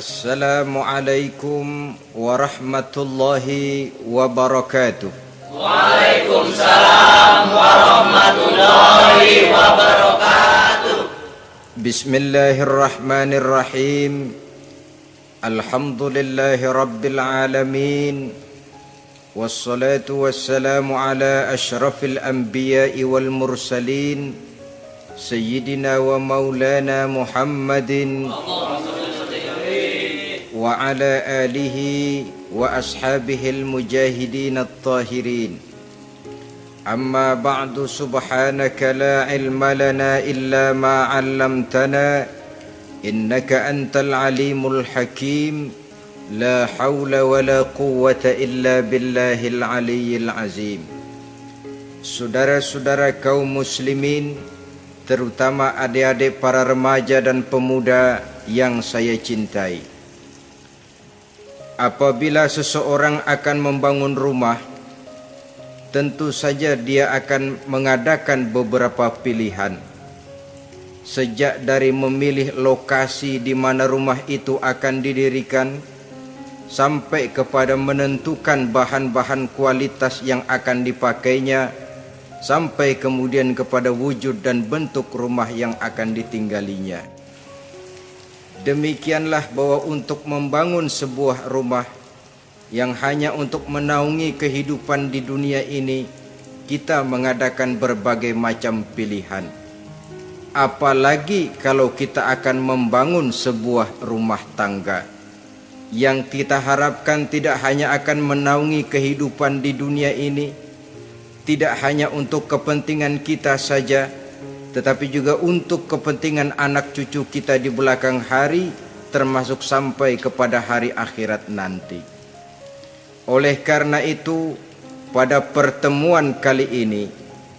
Assalamualaikum warahmatullahi wabarakatuh. Waalaikumsalam warahmatullahi wabarakatuh. Bismillahirrahmanirrahim. Alhamdulillahi rabbil alamin. Wassalatu wassalamu ala ashrafil anbiya'i wal mursalin, Sayyidina wa maulana Muhammadin wa ala alihi wa ashabihil mujahidin at-tahirin. Amma ba'du, subhanaka la ilma lana illa ma 'allamtana innaka antal alimul hakim. La hawla wa la quwwata illa billahil aliyyil azim. Saudara-saudara kaum muslimin, terutama adik-adik para remaja dan pemuda yang saya cintai. Apabila seseorang akan membangun rumah, tentu saja dia akan mengadakan beberapa pilihan. Sejak dari memilih lokasi di mana rumah itu akan didirikan, sampai kepada menentukan bahan-bahan kualitas yang akan dipakainya, sampai kemudian kepada wujud dan bentuk rumah yang akan ditinggalinya. Demikianlah bahwa untuk membangun sebuah rumah yang hanya untuk menaungi kehidupan di dunia ini, kita mengadakan berbagai macam pilihan. Apalagi kalau kita akan membangun sebuah rumah tangga yang kita harapkan tidak hanya akan menaungi kehidupan di dunia ini, tidak hanya untuk kepentingan kita saja, tetapi juga untuk kepentingan anak cucu kita di belakang hari, termasuk sampai kepada hari akhirat nanti. Oleh karena itu, pada pertemuan kali ini,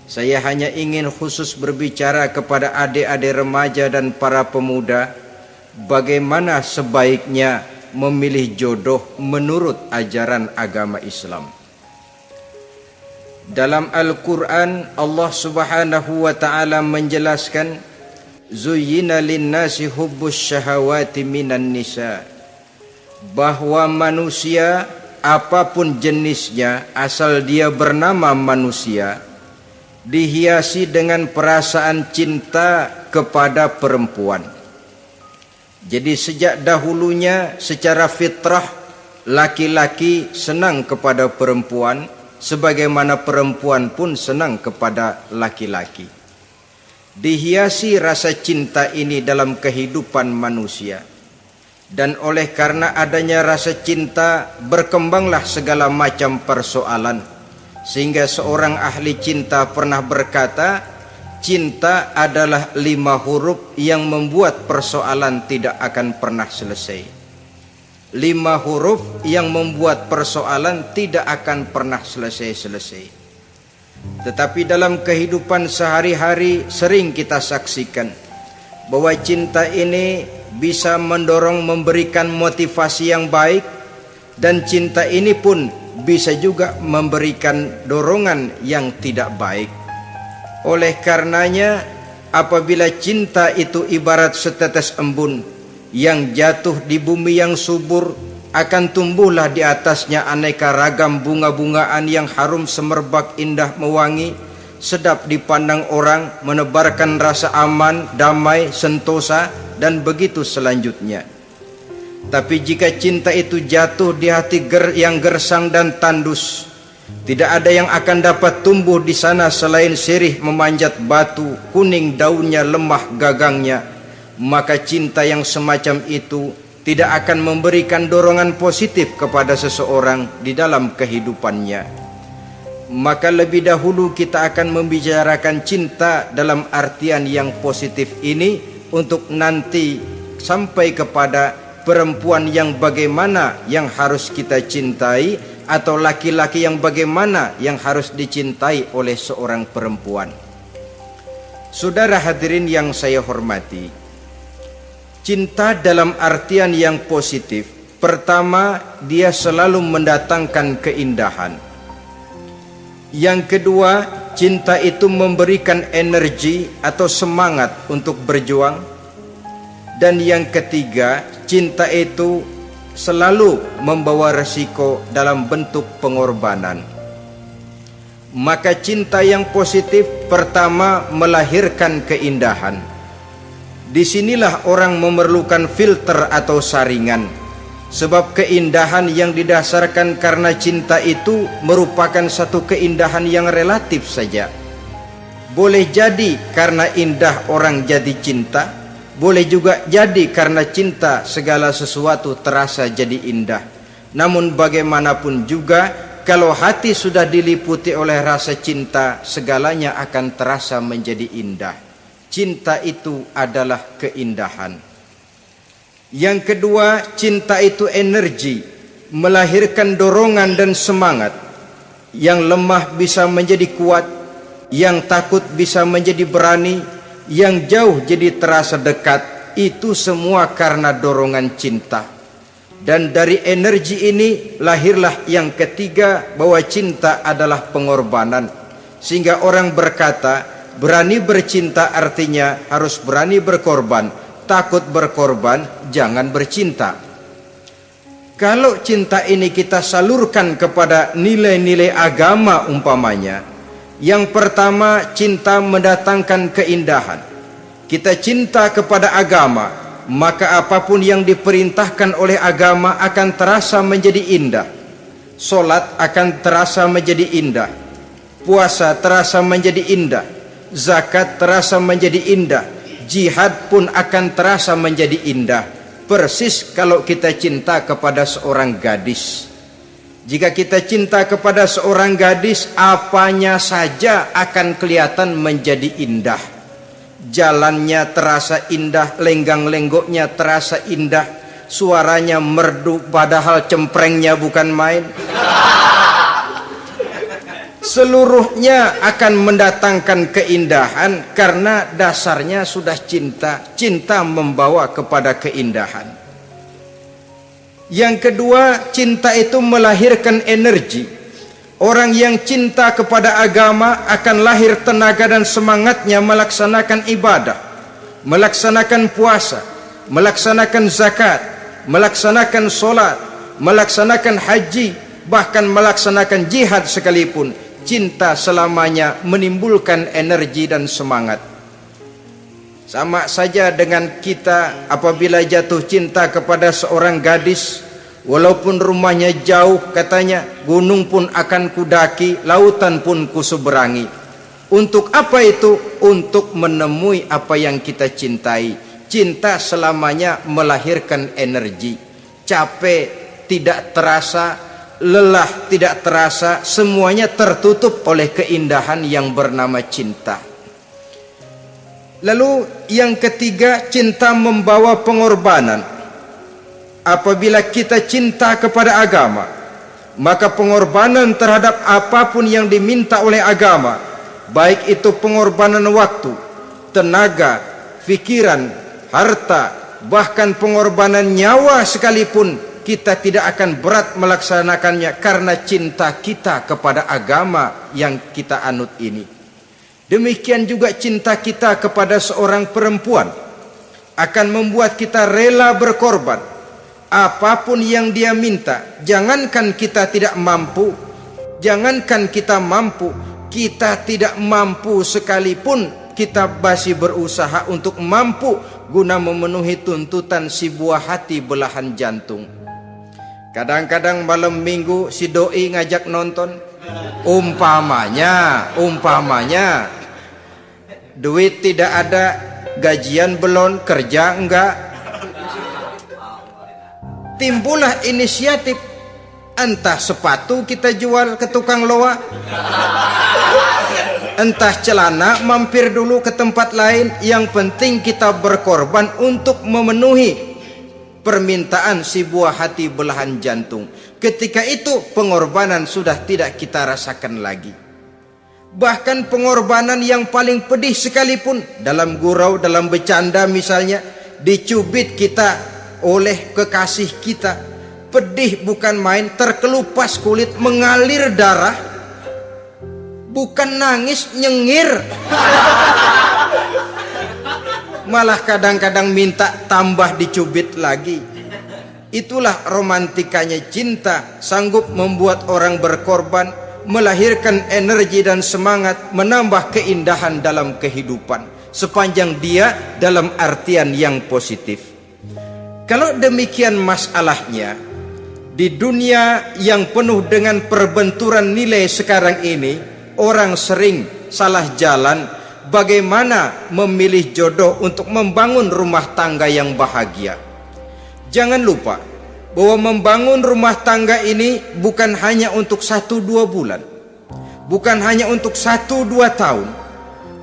saya hanya ingin khusus berbicara kepada adik-adik remaja dan para pemuda, bagaimana sebaiknya memilih jodoh menurut ajaran agama Islam. Dalam Al-Quran, Allah subhanahu wa ta'ala menjelaskan, Zuyyina linnasi hubbus syahawati minan nisa, bahwa manusia apapun jenisnya, asal dia bernama manusia, dihiasi dengan perasaan cinta kepada perempuan. Jadi sejak dahulunya secara fitrah, laki-laki senang kepada perempuan, sebagaimana perempuan pun senang kepada laki-laki. Dihiasi rasa cinta ini dalam kehidupan manusia. Dan oleh karena adanya rasa cinta, berkembanglah segala macam persoalan. Sehingga seorang ahli cinta pernah berkata, cinta adalah 5 huruf yang membuat persoalan tidak akan pernah selesai. 5 huruf yang membuat persoalan tidak akan pernah selesai-selesai. Tetapi dalam kehidupan sehari-hari sering kita saksikan bahwa cinta ini bisa mendorong, memberikan motivasi yang baik, dan cinta ini pun bisa juga memberikan dorongan yang tidak baik. Oleh karenanya, apabila cinta itu ibarat setetes embun yang jatuh di bumi yang subur, akan tumbuhlah di atasnya aneka ragam bunga-bungaan yang harum semerbak, indah, mewangi, sedap dipandang orang, menebarkan rasa aman, damai, sentosa, dan begitu selanjutnya. Tapi jika cinta itu jatuh di hati yang gersang dan tandus, tidak ada yang akan dapat tumbuh di sana selain sirih memanjat batu, kuning daunnya, lemah gagangnya, maka cinta yang semacam itu tidak akan memberikan dorongan positif kepada seseorang di dalam kehidupannya. Maka lebih dahulu kita akan membicarakan cinta dalam artian yang positif ini, untuk nanti sampai kepada perempuan yang bagaimana yang harus kita cintai, atau laki-laki yang bagaimana yang harus dicintai oleh seorang perempuan. Saudara hadirin yang saya hormati, cinta dalam artian yang positif, pertama, dia selalu mendatangkan keindahan. Yang kedua, cinta itu memberikan energi atau semangat untuk berjuang. Dan yang ketiga, cinta itu selalu membawa resiko dalam bentuk pengorbanan. Maka cinta yang positif pertama melahirkan keindahan. Disinilah orang memerlukan filter atau saringan. Sebab keindahan yang didasarkan karena cinta itu merupakan satu keindahan yang relatif saja. Boleh jadi karena indah orang jadi cinta, boleh juga jadi karena cinta segala sesuatu terasa jadi indah. Namun bagaimanapun juga, kalau hati sudah diliputi oleh rasa cinta, segalanya akan terasa menjadi indah. Cinta itu adalah keindahan. Yang kedua, cinta itu energi, melahirkan dorongan dan semangat. Yang lemah bisa menjadi kuat, yang takut bisa menjadi berani, yang jauh jadi terasa dekat. Itu semua karena dorongan cinta. Dan dari energi ini lahirlah yang ketiga, bahwa cinta adalah pengorbanan. Sehingga orang berkata, berani bercinta artinya harus berani berkorban. Takut berkorban, jangan bercinta. Kalau cinta ini kita salurkan kepada nilai-nilai agama umpamanya, yang pertama, cinta mendatangkan keindahan. Kita cinta kepada agama, maka apapun yang diperintahkan oleh agama akan terasa menjadi indah. Solat akan terasa menjadi indah, puasa terasa menjadi indah, zakat terasa menjadi indah, jihad pun akan terasa menjadi indah. Persis kalau kita cinta kepada seorang gadis. Jika kita cinta kepada seorang gadis, apanya saja akan kelihatan menjadi indah. Jalannya terasa indah, lenggang-lenggoknya terasa indah, suaranya merdu padahal cemprengnya bukan main. Seluruhnya akan mendatangkan keindahan karena dasarnya sudah cinta. Cinta membawa kepada keindahan. Yang kedua, cinta itu melahirkan energi. Orang yang cinta kepada agama akan lahir tenaga dan semangatnya melaksanakan ibadah, melaksanakan puasa, melaksanakan zakat, melaksanakan solat, melaksanakan haji, bahkan melaksanakan jihad sekalipun. Cinta selamanya menimbulkan energi dan semangat. Sama saja dengan kita apabila jatuh cinta kepada seorang gadis, walaupun rumahnya jauh, katanya, gunung pun akan kudaki, lautan pun kuseberangi. Untuk apa itu? Untuk menemui apa yang kita cintai. Cinta selamanya melahirkan energi. Capek tidak terasa, lelah tidak terasa, semuanya tertutup oleh keindahan yang bernama cinta. Lalu yang ketiga, cinta membawa pengorbanan. Apabila kita cinta kepada agama, maka pengorbanan terhadap apapun yang diminta oleh agama, baik itu pengorbanan waktu, tenaga, pikiran, harta, bahkan pengorbanan nyawa sekalipun, kita tidak akan berat melaksanakannya karena cinta kita kepada agama yang kita anut ini. Demikian juga cinta kita kepada seorang perempuan akan membuat kita rela berkorban. Apapun yang dia minta, jangankan kita tidak mampu, jangankan kita mampu, kita tidak mampu sekalipun, kita masih berusaha untuk mampu guna memenuhi tuntutan si buah hati belahan jantung. Kadang-kadang malam minggu si doi ngajak nonton. Umpamanya duit tidak ada, gajian belum, kerja enggak. Timbullah inisiatif, entah sepatu kita jual ke tukang loa, entah celana mampir dulu ke tempat lain. Yang penting kita berkorban untuk memenuhi permintaan si buah hati belahan jantung. Ketika itu pengorbanan sudah tidak kita rasakan lagi. Bahkan pengorbanan yang paling pedih sekalipun, dalam gurau, dalam bercanda misalnya, dicubit kita oleh kekasih kita, pedih bukan main, terkelupas kulit, mengalir darah, bukan nangis, nyengir. malah kadang-kadang minta tambah dicubit lagi. Itulah romantikanya cinta, sanggup membuat orang berkorban, melahirkan energi dan semangat, menambah keindahan dalam kehidupan, sepanjang dia dalam artian yang positif. Kalau demikian masalahnya, di dunia yang penuh dengan perbenturan nilai sekarang ini, orang sering salah jalan bagaimana memilih jodoh untuk membangun rumah tangga yang bahagia. Jangan lupa bahwa membangun rumah tangga ini bukan hanya untuk 1-2 bulan, bukan hanya untuk 1-2 tahun,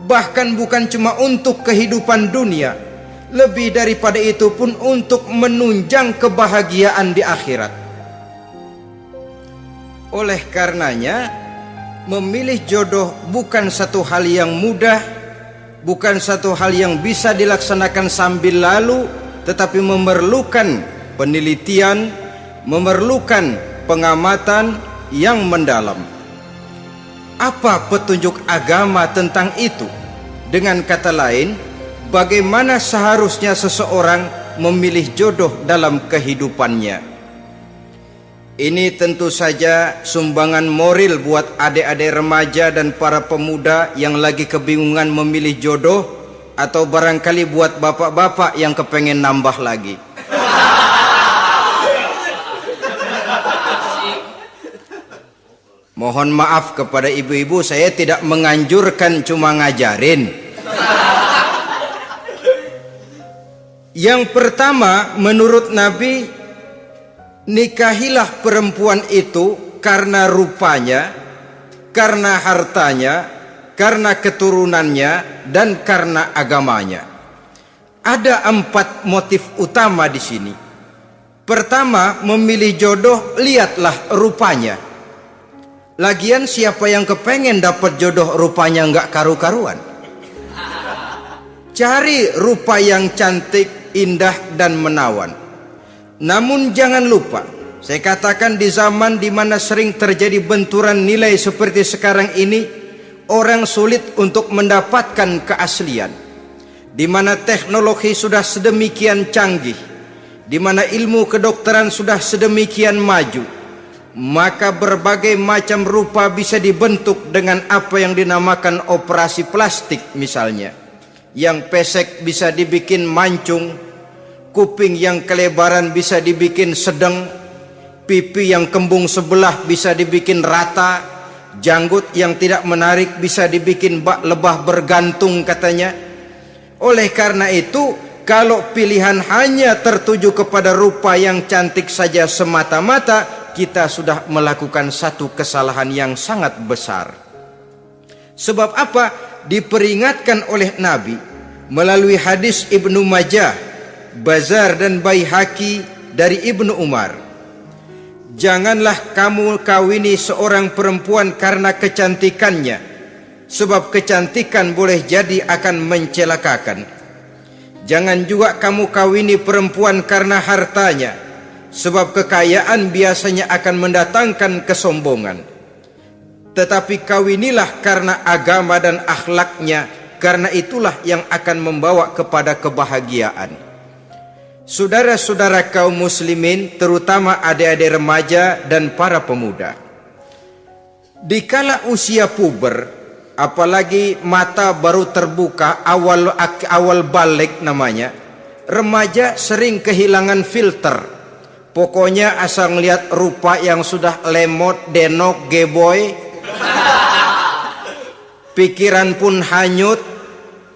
bahkan bukan cuma untuk kehidupan dunia. Lebih daripada itu pun untuk menunjang kebahagiaan di akhirat. Oleh karenanya, memilih jodoh bukan satu hal yang mudah, bukan satu hal yang bisa dilaksanakan sambil lalu, tetapi memerlukan penelitian, memerlukan pengamatan yang mendalam. Apa petunjuk agama tentang itu? Dengan kata lain, bagaimana seharusnya seseorang memilih jodoh dalam kehidupannya? Ini tentu saja sumbangan moral buat adik-adik remaja dan para pemuda yang lagi kebingungan memilih jodoh, atau barangkali buat bapak-bapak yang kepengen nambah lagi. Mohon maaf kepada ibu-ibu, saya tidak menganjurkan, cuma ngajarin. Yang pertama, menurut Nabi, nikahilah perempuan itu karena rupanya, karena hartanya, karena keturunannya, dan karena agamanya. Ada 4 motif utama di sini. Pertama, memilih jodoh, lihatlah rupanya. Lagian siapa yang kepengen dapat jodoh rupanya nggak karu-karuan? Cari rupa yang cantik, indah, dan menawan. Namun jangan lupa, saya katakan di zaman di mana sering terjadi benturan nilai seperti sekarang ini, orang sulit untuk mendapatkan keaslian. Di mana teknologi sudah sedemikian canggih, di mana ilmu kedokteran sudah sedemikian maju, maka berbagai macam rupa bisa dibentuk dengan apa yang dinamakan operasi plastik misalnya. Yang pesek bisa dibikin mancung, kuping yang kelebaran bisa dibikin sedang, pipi yang kembung sebelah bisa dibikin rata, janggut yang tidak menarik bisa dibikin bak lebah bergantung katanya. Oleh karena itu, kalau pilihan hanya tertuju kepada rupa yang cantik saja semata-mata, kita sudah melakukan satu kesalahan yang sangat besar. Sebab apa? Diperingatkan oleh Nabi melalui hadis Ibnu Majah, Bazar dan Baihaqi dari Ibnu Umar. Janganlah kamu kawini seorang perempuan karena kecantikannya, sebab kecantikan boleh jadi akan mencelakakan. Jangan juga kamu kawini perempuan karena hartanya, sebab kekayaan biasanya akan mendatangkan kesombongan. Tetapi kawinilah karena agama dan akhlaknya, karena itulah yang akan membawa kepada kebahagiaan. Saudara-saudara kaum muslimin, terutama adik-adik remaja dan para pemuda, dikala usia puber, apalagi mata baru terbuka, awal balik namanya, remaja sering kehilangan filter. Pokoknya asal ngelihat rupa yang sudah lemot, denok, geboy, pikiran pun hanyut,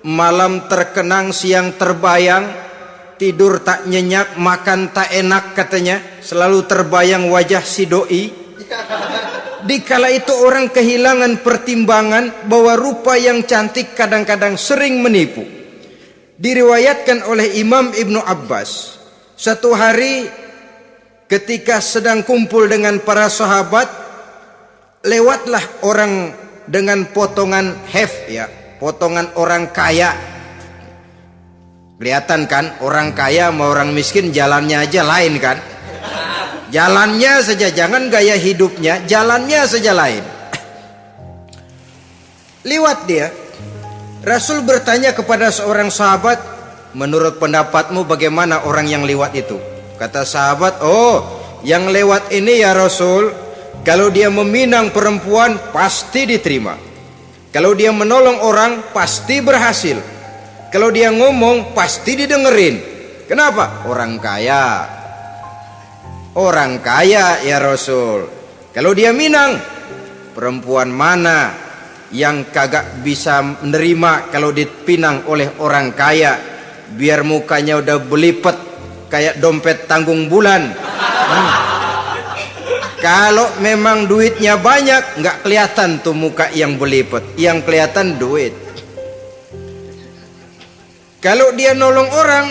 malam terkenang, siang terbayang, tidur tak nyenyak, makan tak enak katanya, selalu terbayang wajah si doi. Dikala itu orang kehilangan pertimbangan bahwa rupa yang cantik kadang-kadang sering menipu. Diriwayatkan oleh Imam Ibnu Abbas, satu hari ketika sedang kumpul dengan para sahabat, lewatlah orang dengan potongan potongan orang kaya. Kelihatan kan, orang kaya sama orang miskin jalannya aja lain kan? Jalannya saja, jangan gaya hidupnya, jalannya saja lain. Lewat dia, Rasul bertanya kepada seorang sahabat, menurut pendapatmu bagaimana orang yang lewat itu? Kata sahabat, oh, yang lewat ini ya Rasul, kalau dia meminang perempuan pasti diterima. Kalau dia menolong orang pasti berhasil. Kalau dia ngomong pasti didengerin. Kenapa? Orang kaya. Orang kaya ya Rasul. Kalau dia minang, perempuan mana yang kagak bisa menerima kalau dipinang oleh orang kaya, biar mukanya udah belipet kayak dompet tanggung bulan. Kalau memang duitnya banyak, nggak kelihatan tuh muka yang belipet, yang kelihatan duit. Kalau dia nolong orang,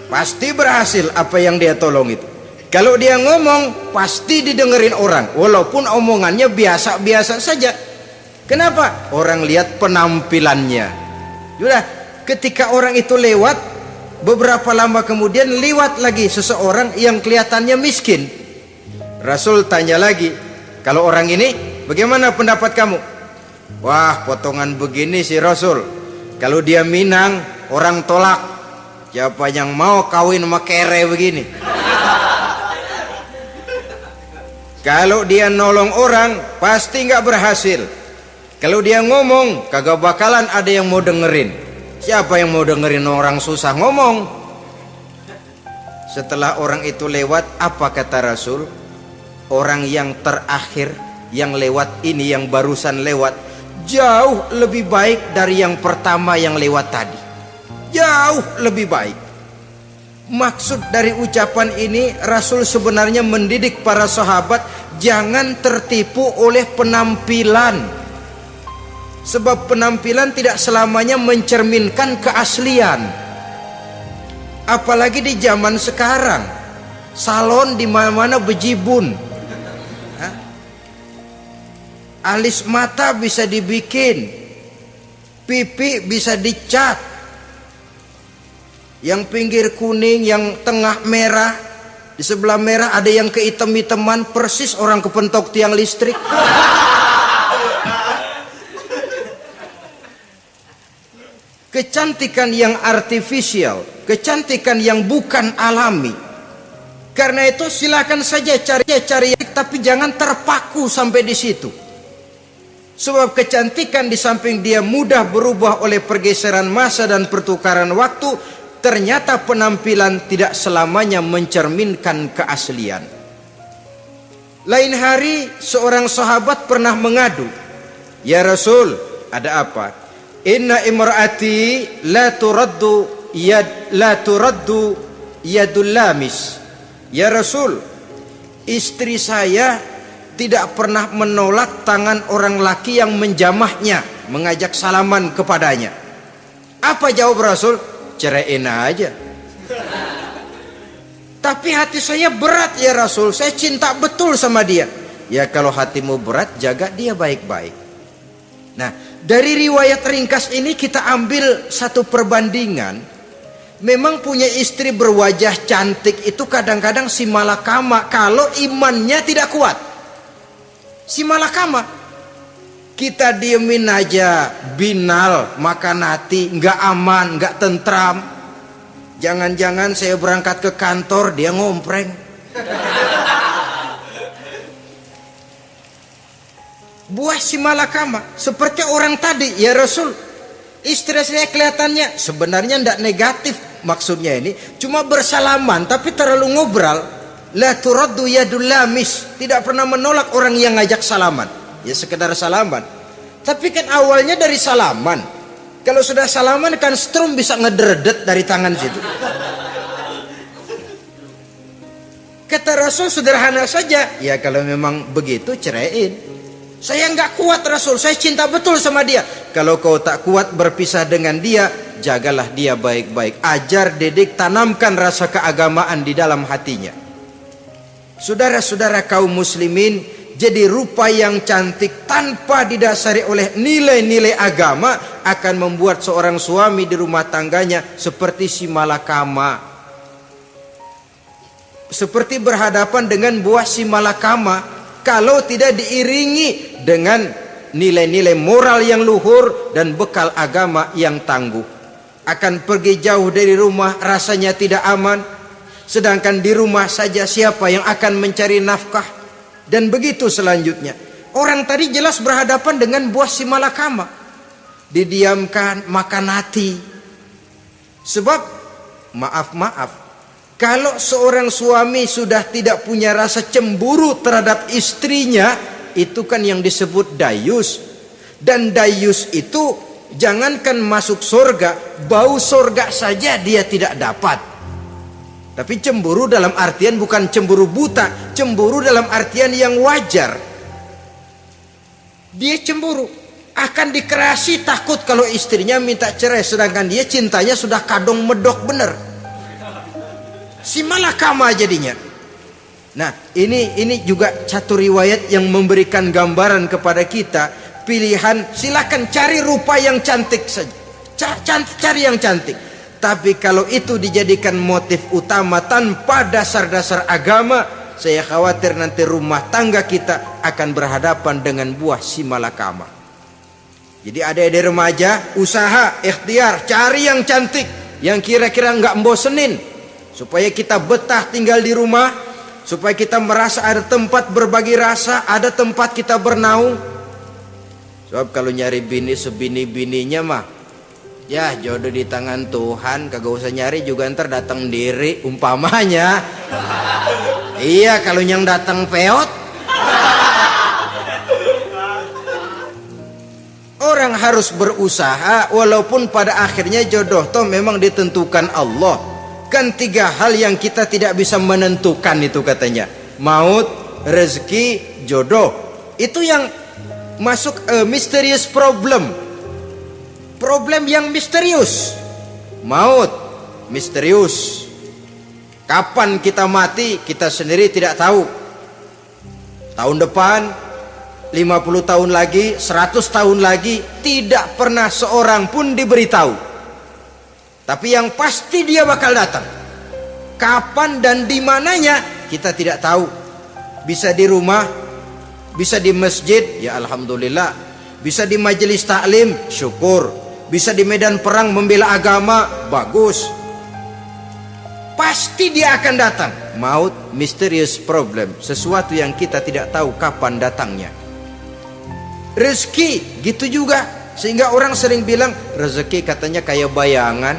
pasti berhasil apa yang dia tolong itu. Kalau dia ngomong, pasti didengerin orang, walaupun omongannya biasa-biasa saja. Kenapa? Orang lihat penampilannya. Sudah, ketika orang itu lewat, beberapa lama kemudian lewat lagi seseorang yang kelihatannya miskin. Rasul tanya lagi, kalau orang ini bagaimana pendapat kamu? Wah, potongan begini sih Rasul, kalau dia minang orang tolak. Siapa yang mau kawin sama kere begini? Kalau dia nolong orang pasti nggak berhasil. Kalau dia ngomong kagak bakalan ada yang mau dengerin. Siapa yang mau dengerin orang susah ngomong? Setelah orang itu lewat, apa kata Rasul? Orang yang terakhir yang lewat ini, yang barusan lewat, jauh lebih baik dari yang pertama yang lewat tadi. Jauh lebih baik. Maksud dari ucapan ini, Rasul sebenarnya mendidik para sahabat jangan tertipu oleh penampilan. Sebab penampilan tidak selamanya mencerminkan keaslian. Apalagi di zaman sekarang, salon di mana-mana bejibun. Alis mata bisa dibikin, pipi bisa dicat, yang pinggir kuning, yang tengah merah, di sebelah merah ada yang kehitam-hitaman, persis orang kepentok tiang listrik. Kecantikan yang artifisial, kecantikan yang bukan alami. Karena itu silakan saja cari, tapi jangan terpaku sampai di situ. Sebab kecantikan di samping dia mudah berubah oleh pergeseran masa dan pertukaran waktu, ternyata penampilan tidak selamanya mencerminkan keaslian. Lain hari seorang sahabat pernah mengadu, "Ya Rasul, ada apa? Inna imraati la turaddu yadul lamis." Ya Rasul, istri saya tidak pernah menolak tangan orang laki yang menjamahnya, mengajak salaman kepadanya. Apa jawab Rasul? Ceraiin aja. Tapi hati saya berat ya Rasul, saya cinta betul sama dia. Ya kalau hatimu berat, jaga dia baik-baik. Nah, dari riwayat ringkas ini kita ambil satu perbandingan. Memang punya istri berwajah cantik itu kadang-kadang si malakama kalau imannya tidak kuat. Si malakama, kita diemin aja, binal, makan hati, nggak aman, nggak tentram. Jangan-jangan saya berangkat ke kantor, dia ngompreng. Buah si malakama, seperti orang tadi, ya Rasul. Istri saya kelihatannya sebenarnya ndak negatif maksudnya ini, cuma bersalaman tapi terlalu ngobrol. La turaddu yadul lamis, tidak pernah menolak orang yang ngajak salaman. Ya sekedar salaman. Tapi kan awalnya dari salaman. Kalau sudah salaman kan strum bisa ngederdet dari tangan situ. Kata Rasul sederhana saja, ya kalau memang begitu ceraiin. Saya nggak kuat Rasul, saya cinta betul sama dia. Kalau kau tak kuat berpisah dengan dia, jagalah dia baik-baik. Ajar, didik, tanamkan rasa keagamaan di dalam hatinya. Saudara-saudara kaum muslimin, jadi rupa yang cantik tanpa didasari oleh nilai-nilai agama akan membuat seorang suami di rumah tangganya seperti si malakama. Seperti berhadapan dengan buah si malakama kalau tidak diiringi dengan nilai-nilai moral yang luhur dan bekal agama yang tangguh. akan pergi jauh dari rumah rasanya tidak aman, sedangkan di rumah saja siapa yang akan mencari nafkah? Dan begitu selanjutnya. Orang tadi jelas berhadapan dengan buah simalakama, didiamkan, makan hati. Sebab maaf, kalau seorang suami sudah tidak punya rasa cemburu terhadap istrinya, itu kan yang disebut dayus. Dan dayus itu jangankan masuk surga, bau surga saja dia tidak dapat. Tapi cemburu dalam artian bukan cemburu buta, cemburu dalam artian yang wajar. Dia cemburu, akan dikerasi takut kalau istrinya minta cerai, sedangkan dia cintanya sudah kadung medok bener. Si malakama jadinya. Nah, ini juga satu riwayat yang memberikan gambaran kepada kita. Pilihan, silakan cari rupa yang cantik saja, cari yang cantik. Tapi kalau itu dijadikan motif utama tanpa dasar-dasar agama, saya khawatir nanti rumah tangga kita akan berhadapan dengan buah simalakama. Jadi adik-adik remaja, usaha, ikhtiar, cari yang cantik, yang kira-kira nggak membosenin, supaya kita betah tinggal di rumah, supaya kita merasa ada tempat berbagi rasa, ada tempat kita bernaung. Sebab kalau nyari bini sebini-bininya mah, ya jodoh di tangan Tuhan, kagak usah nyari juga ntar datang diri umpamanya. Iya, kalau yang datang peot. Orang harus berusaha, walaupun pada akhirnya jodoh toh memang ditentukan Allah. Kan 3 hal yang kita tidak bisa menentukan itu katanya. Maut, rezeki, jodoh. Itu yang masuk mysterious problem. Problem yang misterius. Maut misterius. Kapan kita mati kita sendiri tidak tahu. Tahun depan, 50 tahun lagi, 100 tahun lagi, tidak pernah seorang pun diberitahu. Tapi yang pasti dia bakal datang. Kapan dan di mananya kita tidak tahu. Bisa di rumah, bisa di masjid, ya alhamdulillah. Bisa di majelis taklim, syukur. Bisa di medan perang membela agama, bagus. Pasti dia akan datang. Maut, mysterious problem, sesuatu yang kita tidak tahu kapan datangnya. Rezeki gitu juga, sehingga orang sering bilang rezeki katanya kayak bayangan.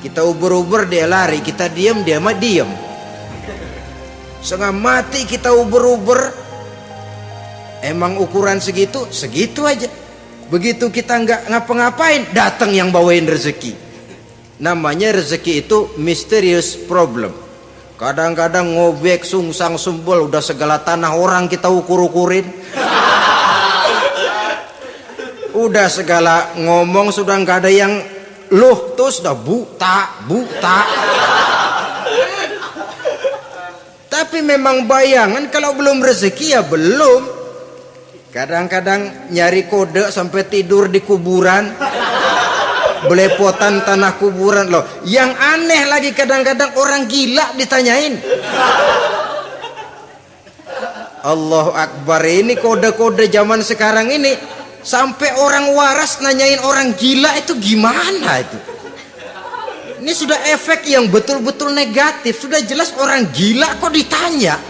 Kita uber-uber dia lari, kita diam dia mah diam. Setengah mati kita uber-uber, emang ukuran segitu aja. Begitu kita nggak ngapa-ngapain, datang yang bawain rezeki. Namanya rezeki itu mysterious problem. Kadang-kadang ngobek, sungsang, sumbul, udah segala tanah orang kita ukur-ukurin. Udah segala ngomong sudah nggak ada yang loh, terus udah buta. Tapi memang bayangan, kalau belum rezeki ya belum. Kadang-kadang nyari kode sampai tidur di kuburan, belepotan tanah kuburan loh. Yang aneh lagi kadang-kadang orang gila ditanyain. Allahu Akbar, ini kode-kode zaman sekarang ini. Sampai orang waras nanyain orang gila, itu gimana itu? Ini sudah efek yang betul-betul negatif. Sudah jelas orang gila kok ditanya.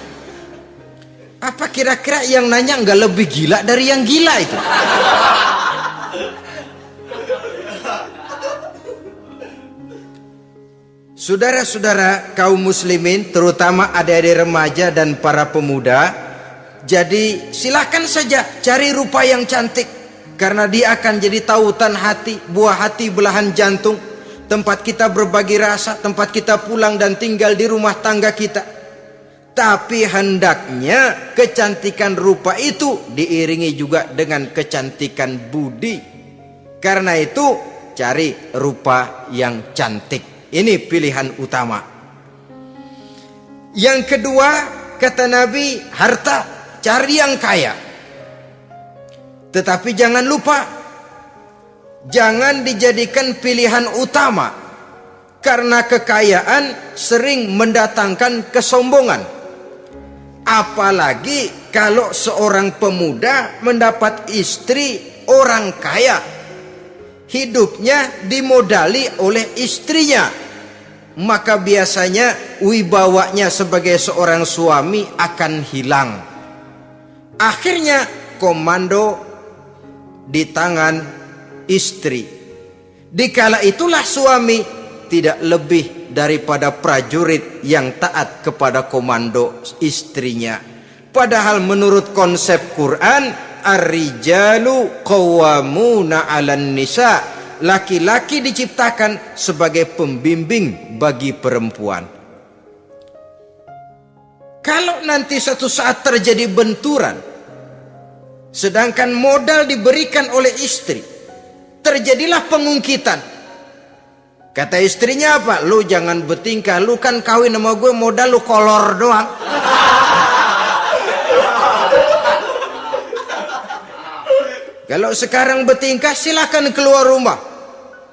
Apa kira-kira yang nanya nggak lebih gila dari yang gila itu? Saudara-saudara kaum muslimin, terutama adik-adik remaja dan para pemuda, jadi silakan saja cari rupa yang cantik, karena dia akan jadi tautan hati, buah hati belahan jantung, tempat kita berbagi rasa, tempat kita pulang dan tinggal di rumah tangga kita. Tapi hendaknya kecantikan rupa itu diiringi juga dengan kecantikan budi. Karena itu cari rupa yang cantik. Ini pilihan utama. Yang kedua, kata Nabi, harta, cari yang kaya. Tetapi jangan lupa, jangan dijadikan pilihan utama, karena kekayaan sering mendatangkan kesombongan. Apalagi kalau seorang pemuda mendapat istri orang kaya. hidupnya dimodali oleh istrinya, maka biasanya wibawanya sebagai seorang suami akan hilang. Akhirnya komando di tangan istri. Dikala itulah suami tidak lebih daripada prajurit yang taat kepada komando istrinya. Padahal menurut konsep Quran, ar-rijalu qawwamuna 'alan nisa, laki-laki diciptakan sebagai pembimbing bagi perempuan. Kalau nanti suatu saat terjadi benturan, sedangkan modal diberikan oleh istri, terjadilah pengungkitan. Kata istrinya apa? Lu jangan bertingkah, lu kan kawin sama gue modal lu kolor doang. Kalau sekarang bertingkah silakan keluar rumah.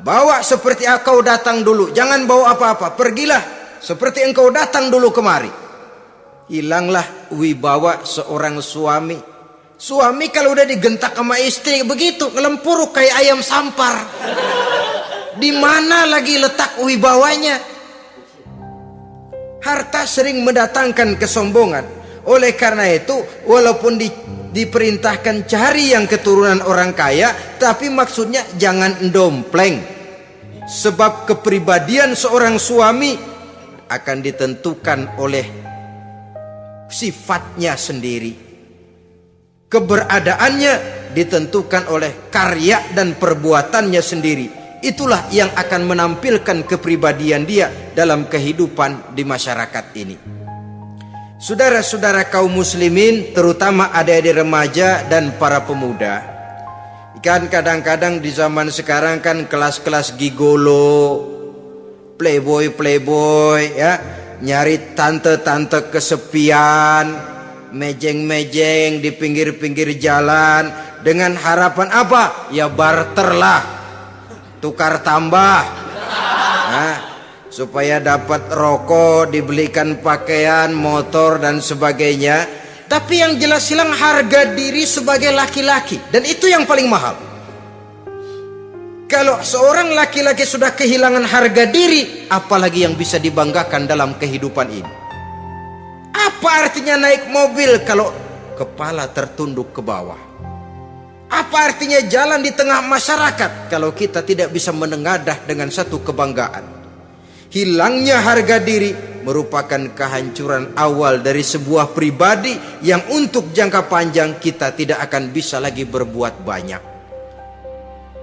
Bawa seperti engkau datang dulu, jangan bawa apa-apa. Pergilah seperti engkau datang dulu kemari. Hilanglah wibawa seorang suami. Suami kalau udah digentak sama istri begitu, ngelempuruk kayak ayam sampar. Di mana lagi letak wibawanya? Harta sering mendatangkan kesombongan. Oleh karena itu, walaupun diperintahkan cari yang keturunan orang kaya, tapi maksudnya jangan dompleng. Sebab kepribadian seorang suami akan ditentukan oleh sifatnya sendiri. Keberadaannya ditentukan oleh karya dan perbuatannya sendiri. Itulah yang akan menampilkan kepribadian dia dalam kehidupan di masyarakat ini. Saudara-saudara kaum muslimin, terutama adik-adik remaja dan para pemuda, kan kadang-kadang di zaman sekarang kan kelas-kelas gigolo, playboy ya, nyari tante-tante kesepian, mejeng-mejeng di pinggir-pinggir jalan dengan harapan apa? Ya barter lah, tukar tambah, nah, supaya dapat rokok, dibelikan pakaian, motor dan sebagainya. Tapi yang jelas hilang harga diri sebagai laki-laki, dan itu yang paling mahal. Kalau seorang laki-laki sudah kehilangan harga diri, apalagi yang bisa dibanggakan dalam kehidupan ini? Apa artinya naik mobil kalau kepala tertunduk ke bawah? Apa artinya jalan di tengah masyarakat kalau kita tidak bisa menengadah dengan satu kebanggaan? Hilangnya harga diri merupakan kehancuran awal dari sebuah pribadi yang untuk jangka panjang kita tidak akan bisa lagi berbuat banyak.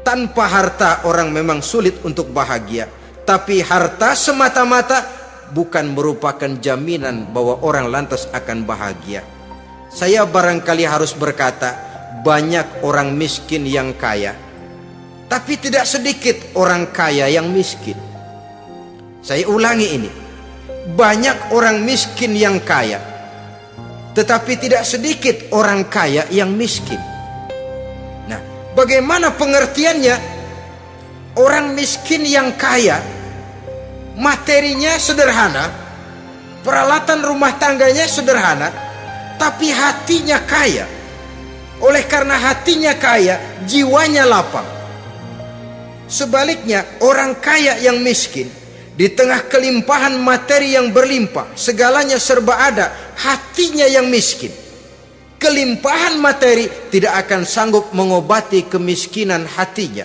Tanpa harta orang memang sulit untuk bahagia, tapi harta semata-mata bukan merupakan jaminan bahwa orang lantas akan bahagia. Saya barangkali harus berkata, banyak orang miskin yang kaya, tapi tidak sedikit orang kaya yang miskin. Saya ulangi ini, banyak orang miskin yang kaya, tetapi tidak sedikit orang kaya yang miskin. Nah, bagaimana pengertiannya? Orang miskin yang kaya, materinya sederhana, peralatan rumah tangganya sederhana, tapi hatinya kaya. Oleh karena hatinya kaya, jiwanya lapang. Sebaliknya, orang kaya yang miskin, di tengah kelimpahan materi yang berlimpah, segalanya serba ada, hatinya yang miskin. Kelimpahan materi tidak akan sanggup mengobati kemiskinan hatinya.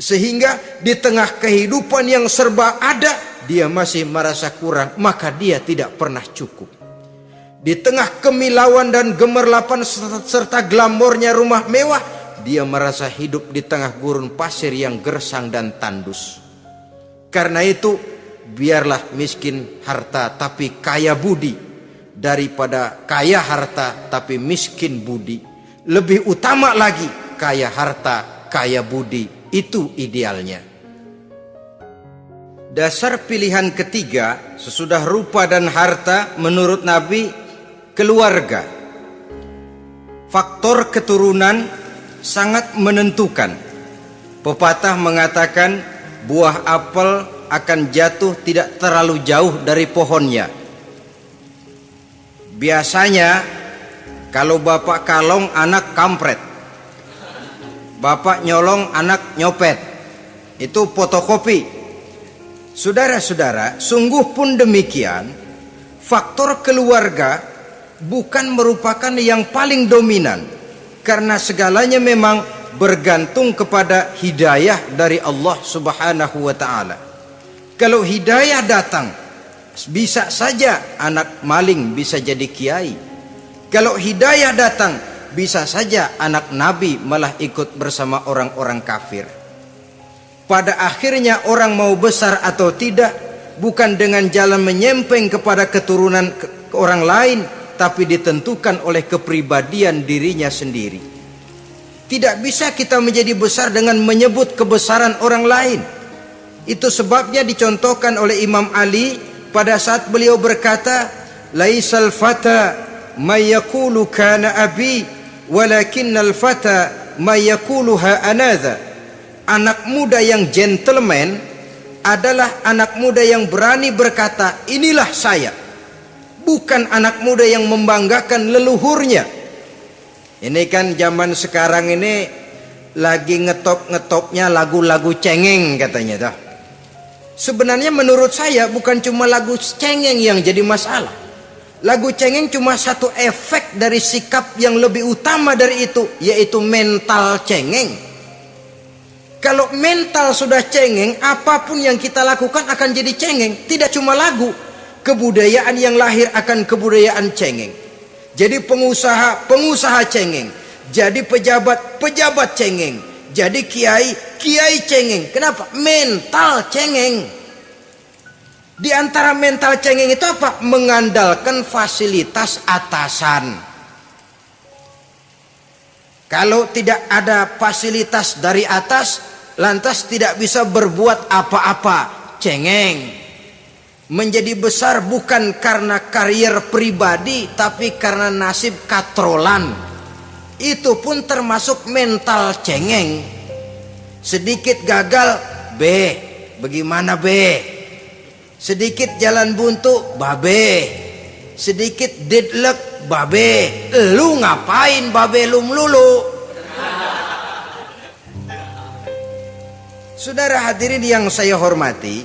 Sehingga di tengah kehidupan yang serba ada, dia masih merasa kurang, maka dia tidak pernah cukup. Di tengah kemilauan dan gemerlapan serta glamornya rumah mewah, dia merasa hidup di tengah gurun pasir yang gersang dan tandus. Karena itu, biarlah miskin harta tapi kaya budi, daripada kaya harta tapi miskin budi. Lebih utama lagi kaya harta, kaya budi. Itu idealnya. Dasar pilihan ketiga sesudah rupa dan harta menurut Nabi, keluarga. Faktor keturunan sangat menentukan. Pepatah mengatakan, buah apel akan jatuh tidak terlalu jauh dari pohonnya. Biasanya kalau bapak kalong, anak kampret. bapak nyolong, anak nyopet. Itu fotokopi. Saudara-saudara, sungguh pun demikian, faktor keluarga bukan merupakan yang paling dominan, karena segalanya memang bergantung kepada hidayah dari Allah Subhanahu wa ta'ala. Kalau hidayah datang, bisa saja anak maling bisa jadi kiai. Kalau hidayah datang, bisa saja anak nabi malah ikut bersama orang-orang kafir. Pada akhirnya orang mau besar atau tidak bukan dengan jalan menyempeng kepada keturunan orang lain, tapi ditentukan oleh kepribadian dirinya sendiri. Tidak bisa kita menjadi besar dengan menyebut kebesaran orang lain. Itu sebabnya dicontohkan oleh Imam Ali pada saat beliau berkata, laisal fata may yaqulu kana abi walakinnal fata may yaquluha anadha. Anak muda yang gentleman adalah anak muda yang berani berkata, inilah saya. Bukan anak muda yang membanggakan leluhurnya. Ini kan zaman sekarang ini lagi ngetopnya lagu-lagu cengeng katanya dah. Sebenarnya menurut saya bukan cuma lagu cengeng yang jadi masalah. Lagu cengeng cuma satu efek dari sikap yang lebih utama dari itu, yaitu mental cengeng. Kalau mental sudah cengeng, apapun yang kita lakukan akan jadi cengeng. Tidak cuma lagu, kebudayaan yang lahir akan kebudayaan cengeng. Jadi pengusaha cengeng, jadi pejabat cengeng, jadi kiai cengeng. Kenapa? Mental cengeng. Di antara mental cengeng itu apa? Mengandalkan fasilitas atasan. Kalau tidak ada fasilitas dari atas, lantas tidak bisa berbuat apa-apa, cengeng. Menjadi besar bukan karena karier pribadi, tapi karena nasib katrolan. Itu pun termasuk mental cengeng. Sedikit gagal, bagaimana sedikit jalan buntu, sedikit deadlock, lu ngapain lu melulu? Saudara hadirin yang saya hormati,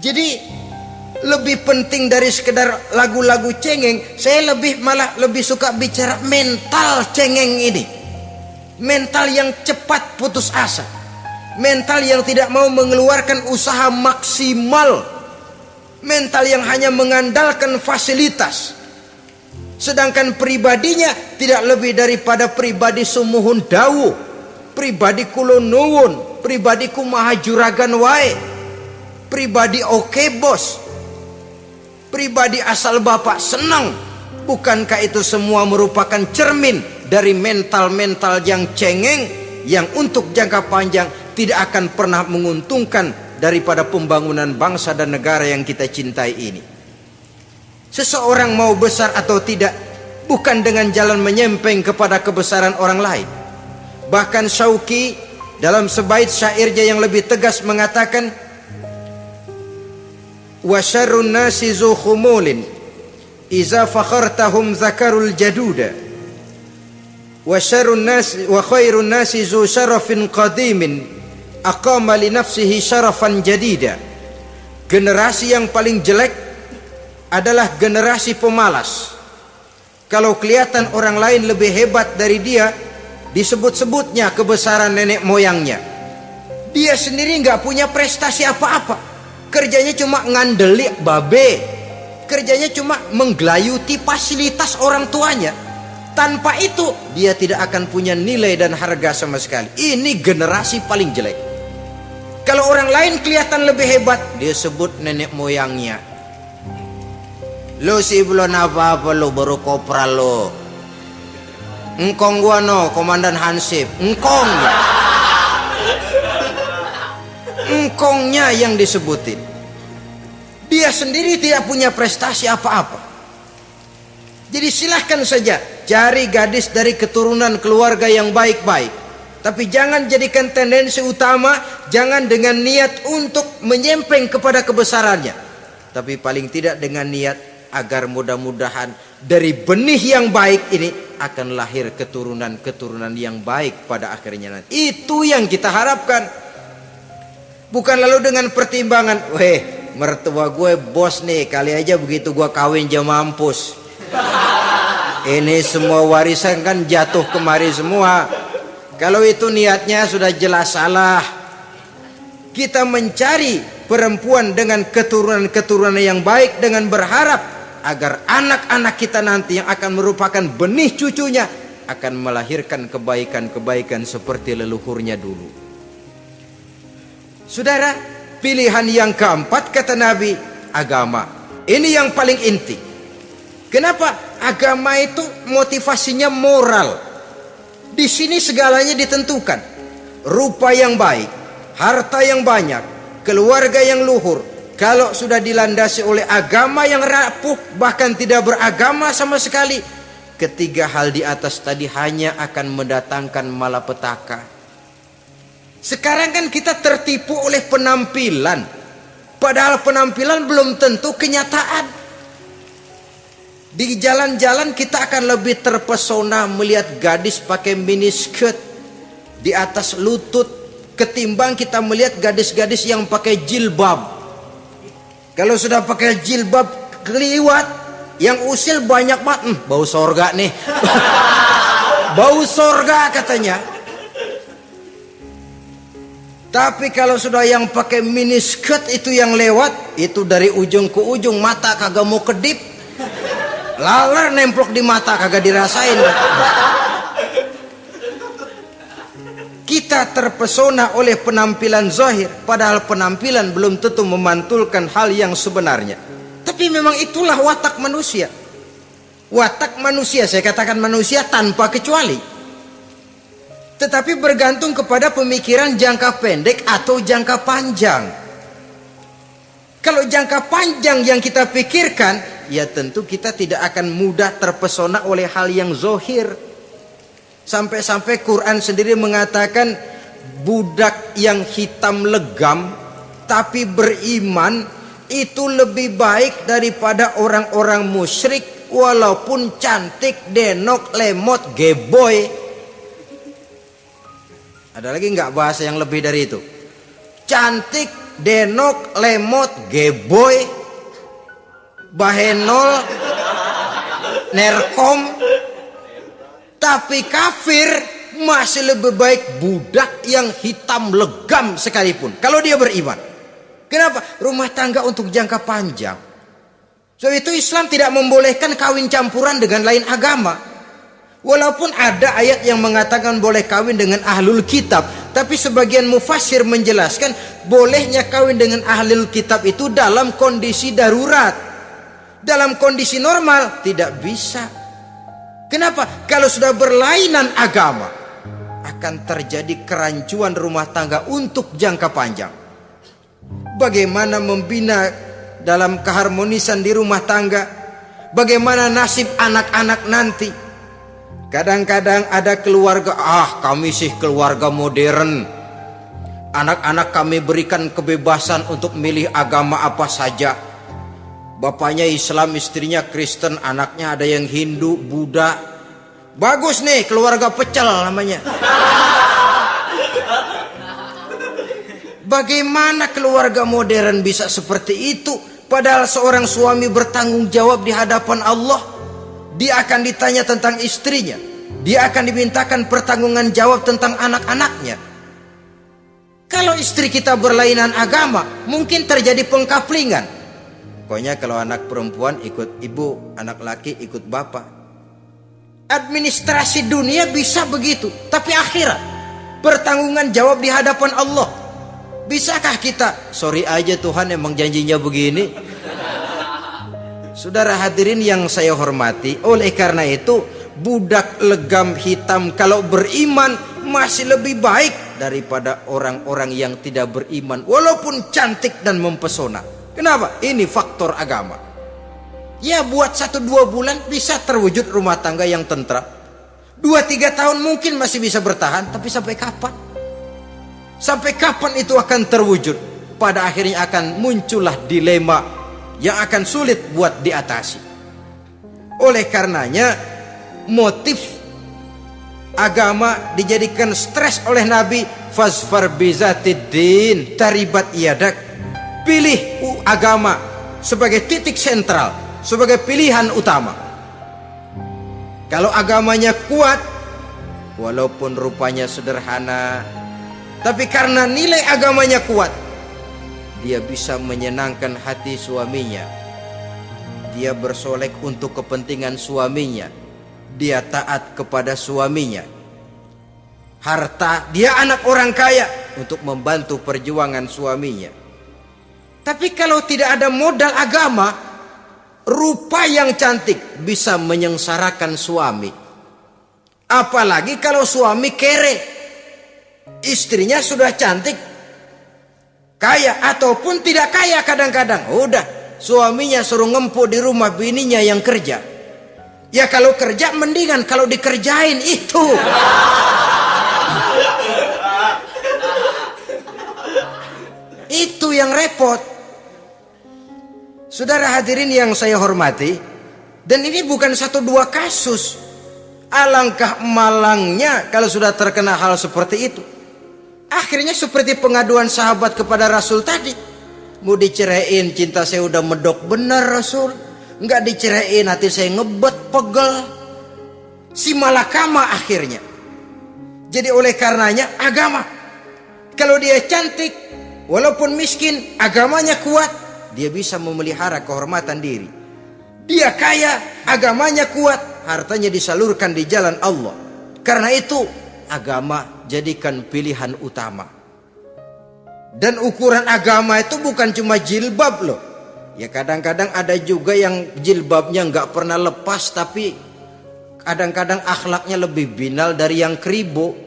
jadi lebih penting dari sekedar lagu-lagu cengeng, saya malah lebih suka bicara mental cengeng ini. Mental yang cepat putus asa, mental yang tidak mau mengeluarkan usaha maksimal, mental yang hanya mengandalkan fasilitas. Sedangkan pribadinya tidak lebih daripada pribadi sumuhun dawu, pribadi kulon nuwun, pribadi kumaha juragan wae, pribadi oke bos, pribadi asal bapak senang. Bukankah itu semua merupakan cermin dari mental-mental yang cengeng, yang untuk jangka panjang tidak akan pernah menguntungkan daripada pembangunan bangsa dan negara yang kita cintai ini. Seseorang mau besar atau tidak bukan dengan jalan menyempeng kepada kebesaran orang lain. Bahkan Syauqi dalam sebait syairnya yang lebih tegas mengatakan, wa syarrun nasi zu khumulin iza fakhartahum zakarul jaduda wa syarrun nasi wa khairun nasi zu syarafin qadimin aqama li nafsihi syarafan jadida. Generasi yang paling jelek adalah generasi pemalas. Kalau kelihatan orang lain lebih hebat dari dia, disebut-sebutnya kebesaran nenek moyangnya. Dia sendiri nggak punya prestasi apa-apa. Kerjanya cuma ngandeli kerjanya cuma menggelayuti fasilitas orang tuanya. Tanpa itu dia tidak akan punya nilai dan harga sama sekali. Ini generasi paling jelek. Kalau orang lain kelihatan lebih hebat, dia sebut nenek moyangnya. Lo sih belum apa-apa, lo baru kopral lo. Engkong gua no, komandan Hansip. Engkongnya yang disebutin. Dia sendiri tidak punya prestasi apa-apa. Jadi silahkan saja cari gadis dari keturunan keluarga yang baik-baik, tapi jangan jadikan tendensi utama, jangan dengan niat untuk menyempeng kepada kebesarannya, tapi paling tidak dengan niat agar mudah-mudahan dari benih yang baik ini akan lahir keturunan-keturunan yang baik pada akhirnya nanti. Itu yang kita harapkan. Bukan lalu dengan pertimbangan, weh mertua gue bos nih, kali aja begitu gue kawin jam mampus. Ini semua warisan kan jatuh kemari semua. Kalau itu niatnya sudah jelas salah. Kita mencari perempuan dengan keturunan-keturunan yang baik dengan berharap agar anak-anak kita nanti yang akan merupakan benih cucunya akan melahirkan kebaikan-kebaikan seperti leluhurnya dulu. Saudara, pilihan yang keempat kata Nabi, agama. Ini yang paling inti. Kenapa? Agama itu motivasinya moral. Di sini segalanya ditentukan. Rupa yang baik, harta yang banyak, keluarga yang luhur. Kalau sudah dilandasi oleh agama yang rapuh, bahkan tidak beragama sama sekali, ketiga hal di atas tadi hanya akan mendatangkan malapetaka. Sekarang kan kita tertipu oleh penampilan, padahal penampilan belum tentu kenyataan. Di jalan-jalan kita akan lebih terpesona melihat gadis pakai miniskirt di atas lutut ketimbang kita melihat gadis-gadis yang pakai jilbab. Kalau sudah pakai jilbab keliwat, yang usil banyak banget, bau sorga nih. Bau sorga katanya. Tapi kalau sudah yang pakai miniskirt itu yang lewat, itu dari ujung ke ujung mata kagak mau kedip. Laler nemplok di mata kagak dirasain. Kita terpesona oleh penampilan zahir, padahal penampilan belum tentu memantulkan hal yang sebenarnya. Tapi memang itulah watak manusia. Watak manusia, saya katakan manusia tanpa kecuali. Tetapi bergantung kepada pemikiran jangka pendek atau jangka panjang. Kalau jangka panjang yang kita pikirkan, ya tentu kita tidak akan mudah terpesona oleh hal yang zahir. Sampai-sampai Quran sendiri mengatakan budak yang hitam legam tapi beriman itu lebih baik daripada orang-orang musyrik walaupun cantik, denok, lemot, geboy. Ada lagi nggak bahasa yang lebih dari itu? Cantik, denok, lemot, geboy, bahenol, nerkom. Tapi kafir masih lebih baik budak yang hitam legam sekalipun kalau dia beriman. Kenapa? Rumah tangga untuk jangka panjang. So itu Islam tidak membolehkan kawin campuran dengan lain agama. Walaupun ada ayat yang mengatakan boleh kawin dengan ahlul kitab, tapi sebagian mufassir menjelaskan bolehnya kawin dengan ahlul kitab itu dalam kondisi darurat. Dalam kondisi normal tidak bisa. Kenapa? Kalau sudah berlainan agama, akan terjadi kerancuan rumah tangga untuk jangka panjang. Bagaimana membina dalam keharmonisan di rumah tangga? Bagaimana nasib anak-anak nanti? Kadang-kadang ada keluarga, kami sih keluarga modern. Anak-anak kami berikan kebebasan untuk milih agama apa saja. Bapaknya Islam, istrinya Kristen, anaknya ada yang Hindu, Buddha. Bagus nih, keluarga pecel namanya. Bagaimana keluarga modern bisa seperti itu? Padahal seorang suami bertanggung jawab di hadapan Allah. Dia akan ditanya tentang istrinya. Dia akan dimintakan pertanggungan jawab tentang anak-anaknya. Kalau istri kita berlainan agama, mungkin terjadi pengkaplingan. Pokoknya kalau anak perempuan ikut ibu, anak laki ikut bapak. Administrasi dunia bisa begitu, tapi akhirat pertanggungan jawab di hadapan Allah. Bisakah kita? Sorry aja Tuhan, emang janjinya begini. Saudara hadirin yang saya hormati, oleh karena itu budak legam hitam kalau beriman masih lebih baik daripada orang-orang yang tidak beriman walaupun cantik dan mempesona. Kenapa? Ini faktor agama. Ya buat 1-2 bulan bisa terwujud rumah tangga yang tentram. 2-3 tahun mungkin masih bisa bertahan, tapi sampai kapan? Sampai kapan itu akan terwujud? Pada akhirnya akan muncullah dilema yang akan sulit buat diatasi. Oleh karenanya motif agama dijadikan stres oleh Nabi. Fasfar bizatiddin taribat yadak. Pilih agama sebagai titik sentral, sebagai pilihan utama. Kalau agamanya kuat, walaupun rupanya sederhana, tapi karena nilai agamanya kuat, dia bisa menyenangkan hati suaminya. Dia bersolek untuk kepentingan suaminya. Dia taat kepada suaminya. Harta, dia anak orang kaya untuk membantu perjuangan suaminya. Tapi kalau tidak ada modal agama, rupa yang cantik bisa menyengsarakan suami. Apalagi kalau suami kere, istrinya sudah cantik, kaya ataupun tidak kaya kadang-kadang, udah suaminya suruh ngempuk di rumah bininya yang kerja. Ya kalau kerja mendingan kalau dikerjain itu. Itu yang repot. Saudara hadirin yang saya hormati, dan ini bukan satu dua kasus. Alangkah malangnya kalau sudah terkena hal seperti itu. Akhirnya seperti pengaduan sahabat kepada Rasul tadi. Mau diceraiin, cinta saya udah medok bener Rasul. Enggak diceraiin, hati saya ngebet pegel. Si malakama akhirnya. Jadi oleh karenanya agama. Kalau dia cantik, walaupun miskin, agamanya kuat, dia bisa memelihara kehormatan diri. Dia kaya, agamanya kuat, hartanya disalurkan di jalan Allah. Karena itu agama jadikan pilihan utama. Dan ukuran agama itu bukan cuma jilbab loh. Ya kadang-kadang ada juga yang jilbabnya nggak pernah lepas, tapi kadang-kadang akhlaknya lebih binal dari yang kribo.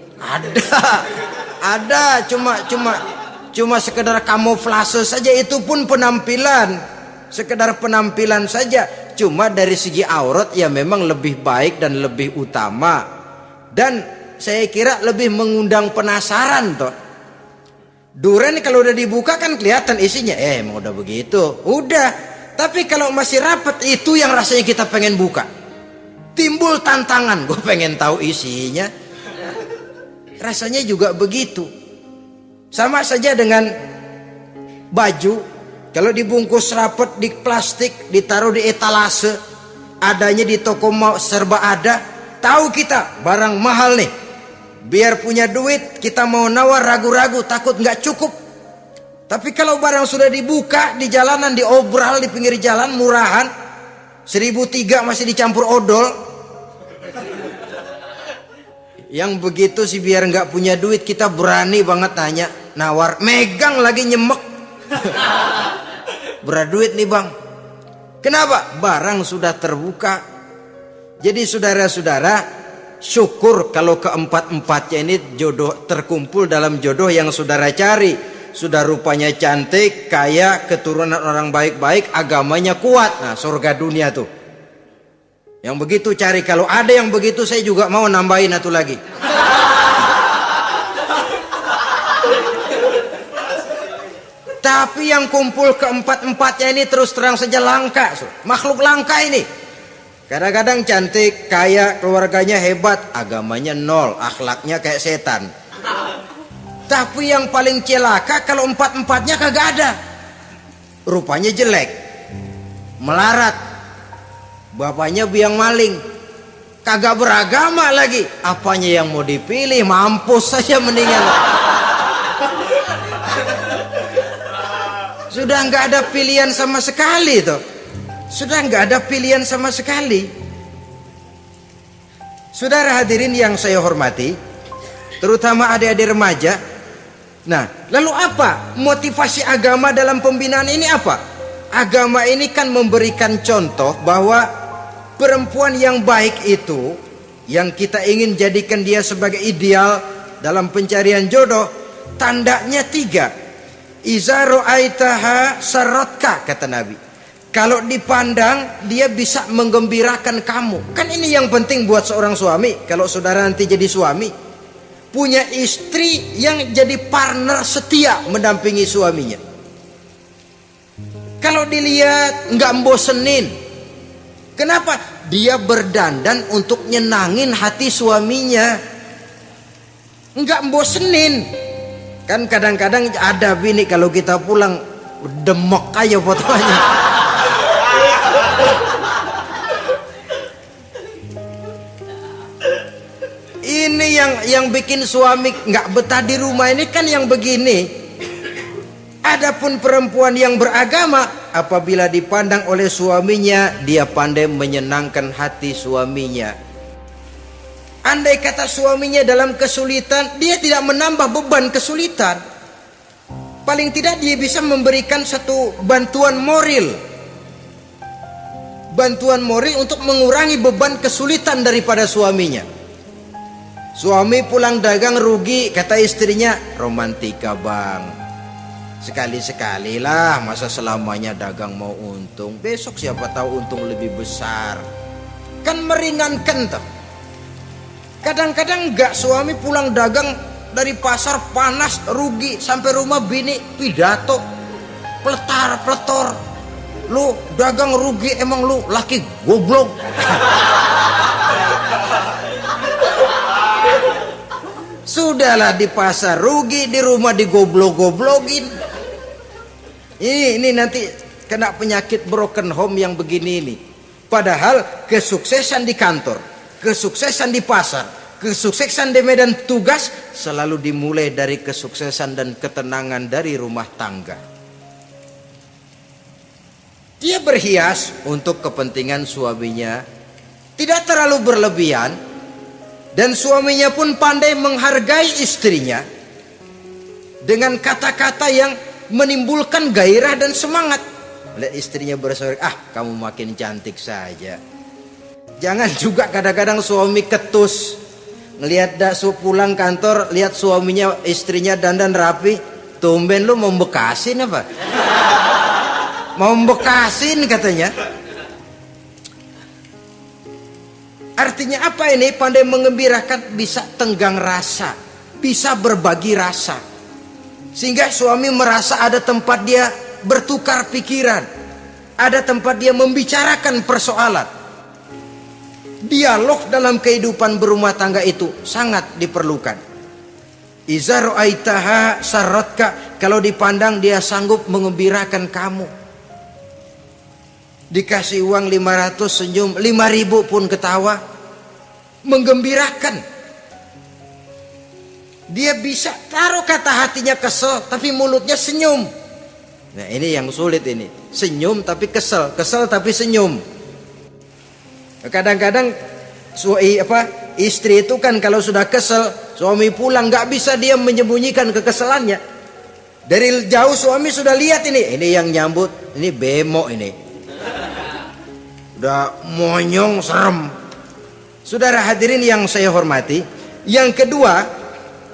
Ada cuma sekedar kamuflase saja, itu pun penampilan, sekedar penampilan saja. Cuma dari segi aurat ya memang lebih baik dan lebih utama, dan saya kira lebih mengundang penasaran toh. Duren kalau udah dibuka kan kelihatan isinya, emang udah begitu, udah. Tapi kalau masih rapat, itu yang rasanya kita pengen buka, timbul tantangan, gue pengen tahu isinya. Rasanya juga begitu. Sama saja dengan baju, kalau dibungkus rapat di plastik, ditaruh di etalase, adanya di toko serba ada, tahu kita barang mahal nih. Biar punya duit, kita mau nawar ragu-ragu, takut nggak cukup. Tapi kalau barang sudah dibuka di jalanan, diobral di pinggir jalan, murahan, 1.003 masih dicampur odol. Yang begitu sih biar nggak punya duit, kita berani banget nanya, nawar, megang lagi nyemek. Berat duit nih bang. Kenapa? Barang sudah terbuka. Jadi saudara-saudara, syukur kalau keempat-empatnya ini jodoh terkumpul dalam jodoh yang saudara cari. Sudah rupanya cantik, kaya, keturunan orang baik-baik, agamanya kuat. Nah, surga dunia tuh. Yang begitu cari. Kalau ada yang begitu, saya juga mau nambahin satu lagi. Tapi yang kumpul keempat-empatnya ini terus terang saja langka. Makhluk langka ini. Kadang-kadang cantik, kaya, keluarganya hebat, agamanya nol, akhlaknya kayak setan. Tapi yang paling celaka kalau empat-empatnya kagak ada. Rupanya jelek, melarat, bapaknya biang maling, kagak beragama lagi. Apanya yang mau dipilih? Mampus saja mendingan. Sudah nggak ada pilihan sama sekali tuh. Sudah nggak ada pilihan sama sekali. Saudara hadirin yang saya hormati, terutama adik-adik remaja. Nah, lalu apa motivasi agama dalam pembinaan ini apa? Agama ini kan memberikan contoh bahwa perempuan yang baik itu, yang kita ingin jadikan dia sebagai ideal dalam pencarian jodoh, tandanya 3. Iza ra'aitaha saratka, kata Nabi. Kalau dipandang dia bisa menggembirakan kamu. Kan ini yang penting buat seorang suami. Kalau saudara nanti jadi suami, punya istri yang jadi partner setia mendampingi suaminya. Kalau dilihat nggak bosenin. Kenapa? Dia berdandan untuk nyenangin hati suaminya. Enggak bosenin. Kan kadang-kadang ada bini kalau kita pulang demok aja fotonya. Ini yang bikin suami nggak betah di rumah ini kan yang begini. Adapun perempuan yang beragama, apabila dipandang oleh suaminya, dia pandai menyenangkan hati suaminya. Andai kata suaminya dalam kesulitan, dia tidak menambah beban kesulitan. Paling tidak dia bisa memberikan satu bantuan moral. Bantuan moral untuk mengurangi beban kesulitan daripada suaminya. Suami pulang dagang rugi, kata istrinya, romantika bang. Sekali-sekali lah, masa selamanya dagang mau untung. Besok siapa tahu untung lebih besar. Kan meringankan tuh. Kadang-kadang enggak, suami pulang dagang dari pasar panas rugi, sampai rumah bini pidato pletar-pletor. Lu dagang rugi, emang lu laki goblok. Sudahlah di pasar rugi, di rumah digoblok-goblokin. Ini nanti kena penyakit broken home yang begini ini. Padahal kesuksesan di kantor, kesuksesan di pasar, kesuksesan di medan tugas selalu dimulai dari kesuksesan dan ketenangan dari rumah tangga. Dia berhias untuk kepentingan suaminya, tidak terlalu berlebihan, dan suaminya pun pandai menghargai istrinya dengan kata-kata yang menimbulkan gairah dan semangat. Lihat istrinya bersorak, kamu makin cantik saja. Jangan juga kadang-kadang suami ketus, ngelihat daksu pulang kantor, lihat suaminya istrinya dandan rapi, tumben lu mau bekasin apa? Mau bekasin katanya. Artinya apa ini? Pandai mengembirakan, bisa tenggang rasa, bisa berbagi rasa. Sehingga suami merasa ada tempat dia bertukar pikiran, ada tempat dia membicarakan persoalan. Dialog dalam kehidupan berumah tangga itu sangat diperlukan. Iza ra'aitaha sarratka, kalau dipandang dia sanggup mengembirakan kamu. Dikasih uang 500 senyum, 5.000 pun ketawa, menggembirakan. Dia bisa taruh kata hatinya kesel, tapi mulutnya senyum. Nah ini yang sulit ini. Senyum tapi kesel, kesel tapi senyum. Kadang-kadang istri itu kan kalau sudah kesel, suami pulang nggak bisa dia menyembunyikan kekesalannya. Dari jauh suami sudah lihat ini yang nyambut, ini bemo ini. Udah monyong serem. Saudara hadirin yang saya hormati, yang kedua,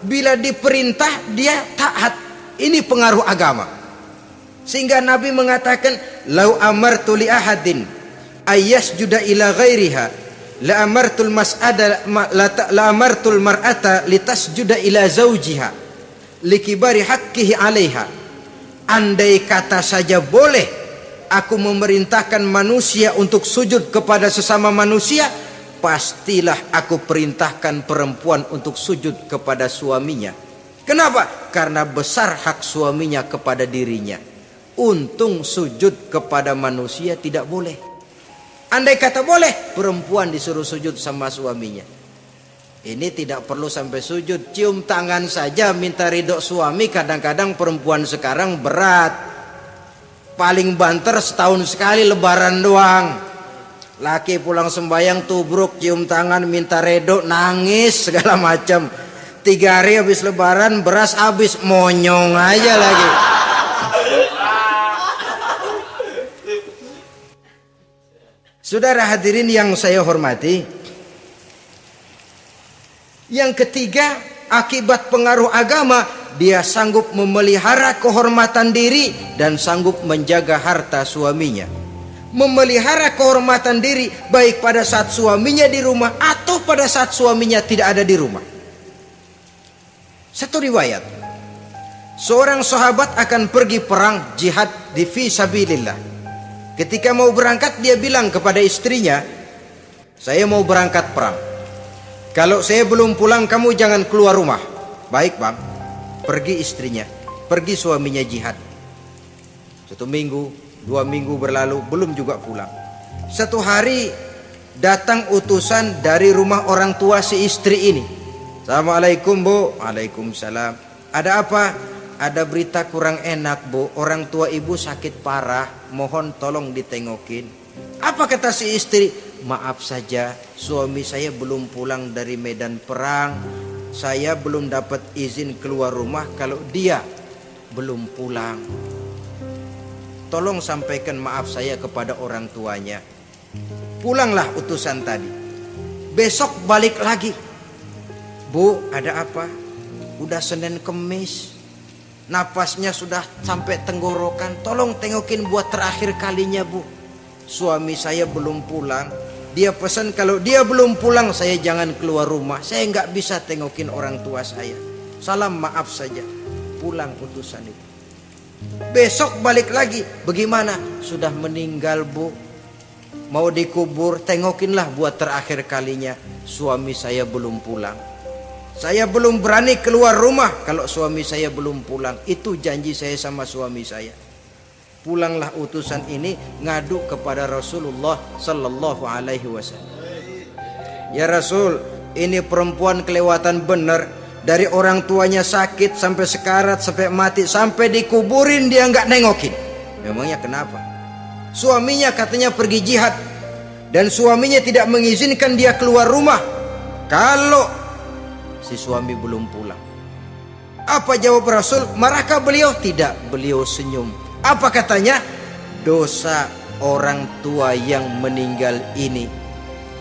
bila diperintah dia taat. Ini pengaruh agama. Sehingga Nabi mengatakan, "Lau amartu li ahadin ayyasjuda ila ghairiha, la amartul mas'ada la amartul mar'ata litasjuda ila zawjiha likibari haqqihi 'alaiha." Andai kata saja boleh aku memerintahkan manusia untuk sujud kepada sesama manusia, pastilah aku perintahkan perempuan untuk sujud kepada suaminya. Kenapa? Karena besar hak suaminya kepada dirinya. Untung sujud kepada manusia tidak boleh. Andai kata boleh, perempuan disuruh sujud sama suaminya. Ini tidak perlu sampai sujud, cium tangan saja minta ridho suami. Kadang-kadang perempuan sekarang berat. Paling banter setahun sekali lebaran doang. Laki pulang sembahyang tubruk, cium tangan minta redo, nangis segala macam. 3 hari habis lebaran beras habis, monyong aja lagi. Saudara hadirin yang saya hormati, yang ketiga, akibat pengaruh agama, dia sanggup memelihara kehormatan diri dan sanggup menjaga harta suaminya. Memelihara kehormatan diri baik pada saat suaminya di rumah atau pada saat suaminya tidak ada di rumah. Satu riwayat, seorang sahabat akan pergi perang jihad di fi sabilillah. Ketika mau berangkat dia bilang kepada istrinya, "Saya mau berangkat perang. Kalau saya belum pulang kamu jangan keluar rumah. Baik bang, pergi istrinya, pergi suaminya jihad. 1 minggu, 2 minggu berlalu, belum juga pulang. Satu hari datang utusan dari rumah orang tua si istri ini. Assalamualaikum bu. Waalaikumsalam. Ada apa? Ada berita kurang enak bu, orang tua ibu sakit parah, mohon tolong ditengokin. Apa kata si istri? Maaf saja, suami saya belum pulang dari medan perang. Saya belum dapat izin keluar rumah kalau dia belum pulang. Tolong sampaikan maaf saya kepada orang tuanya. Pulanglah utusan tadi. Besok balik lagi. Bu, ada apa? Udah Senin Kemis, napasnya sudah sampai tenggorokan. Tolong tengokin buat terakhir kalinya bu. Suami saya belum pulang. Dia pesan kalau dia belum pulang saya jangan keluar rumah. Saya nggak bisa tengokin orang tua saya. Salam maaf saja. Pulang utusan itu. Besok balik lagi. Bagaimana? Sudah meninggal bu. Mau dikubur, tengokinlah buat terakhir kalinya. Suami saya belum pulang. Saya belum berani keluar rumah kalau suami saya belum pulang. Itu janji saya sama suami saya. Pulanglah utusan ini ngadu kepada Rasulullah sallallahu alaihi wasallam. Ya Rasul, ini perempuan kelewatan benar. Dari orang tuanya sakit sampai sekarat, sampai mati, sampai dikuburin dia nggak nengokin. Memangnya kenapa? Suaminya katanya pergi jihad dan suaminya tidak mengizinkan dia keluar rumah kalau si suami belum pulang. Apa jawab Rasul? Marahkah beliau? Tidak, beliau senyum. Apa katanya? Dosa orang tua yang meninggal ini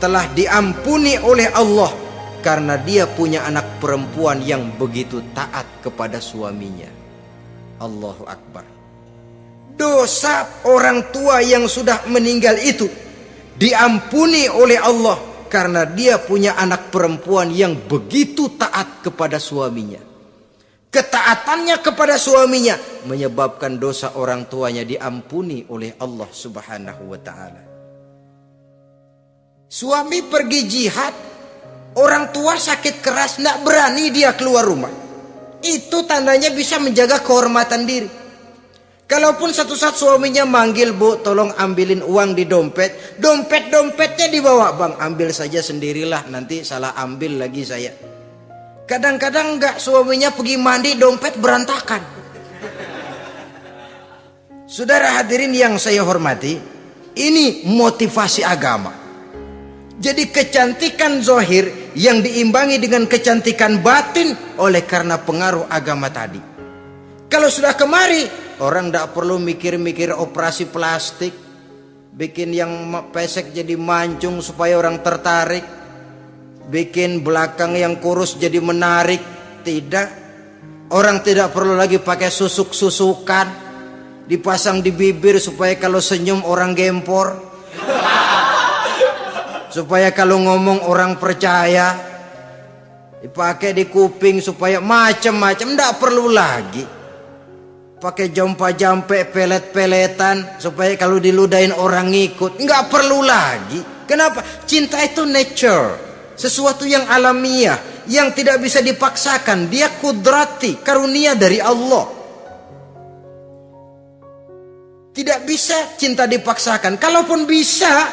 telah diampuni oleh Allah karena dia punya anak perempuan yang begitu taat kepada suaminya. Allahu Akbar. Dosa orang tua yang sudah meninggal itu diampuni oleh Allah karena dia punya anak perempuan yang begitu taat kepada suaminya. Ketaatannya kepada suaminya menyebabkan dosa orang tuanya diampuni oleh Allah Subhanahu wa taala. Suami pergi jihad, orang tua sakit keras, tidak berani dia keluar rumah. Itu tandanya bisa menjaga kehormatan diri. Kalaupun satu saat suaminya manggil, bu tolong ambilin uang di dompet. Dompetnya dibawa, bang ambil saja sendirilah, nanti salah ambil lagi saya. Kadang-kadang enggak, suaminya pergi mandi dompet berantakan. Saudara hadirin yang saya hormati, ini motivasi agama. Jadi kecantikan zohir yang diimbangi dengan kecantikan batin oleh karena pengaruh agama tadi. Kalau sudah kemari, orang tidak perlu mikir-mikir operasi plastik, bikin yang pesek jadi mancung supaya orang tertarik, bikin belakang yang kurus jadi menarik. Tidak. Orang tidak perlu lagi pakai susuk-susukan, dipasang di bibir supaya kalau senyum orang gempor, supaya kalau ngomong orang percaya, dipakai di kuping supaya macam-macam. Tidak perlu lagi pakai jompa-jampe, pelet-peletan supaya kalau diludahin orang ngikut. Nggak perlu lagi. Kenapa? Cinta itu nature, sesuatu yang alamiah, yang tidak bisa dipaksakan. Dia kudrati, karunia dari Allah. Tidak bisa cinta dipaksakan. Kalaupun bisa,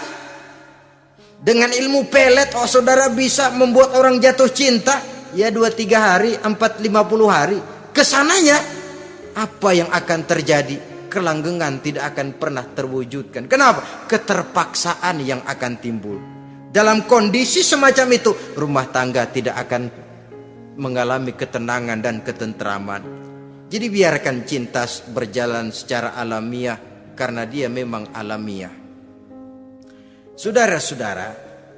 dengan ilmu pelet, oh saudara bisa membuat orang jatuh cinta, ya 2-3 hari, 4-50 hari. Kesananya apa yang akan terjadi? Kelanggengan tidak akan pernah terwujudkan. Kenapa? Keterpaksaan yang akan timbul. Dalam kondisi semacam itu, rumah tangga tidak akan mengalami ketenangan dan ketentraman. Jadi biarkan cinta berjalan secara alamiah, karena dia memang alamiah. Saudara-saudara,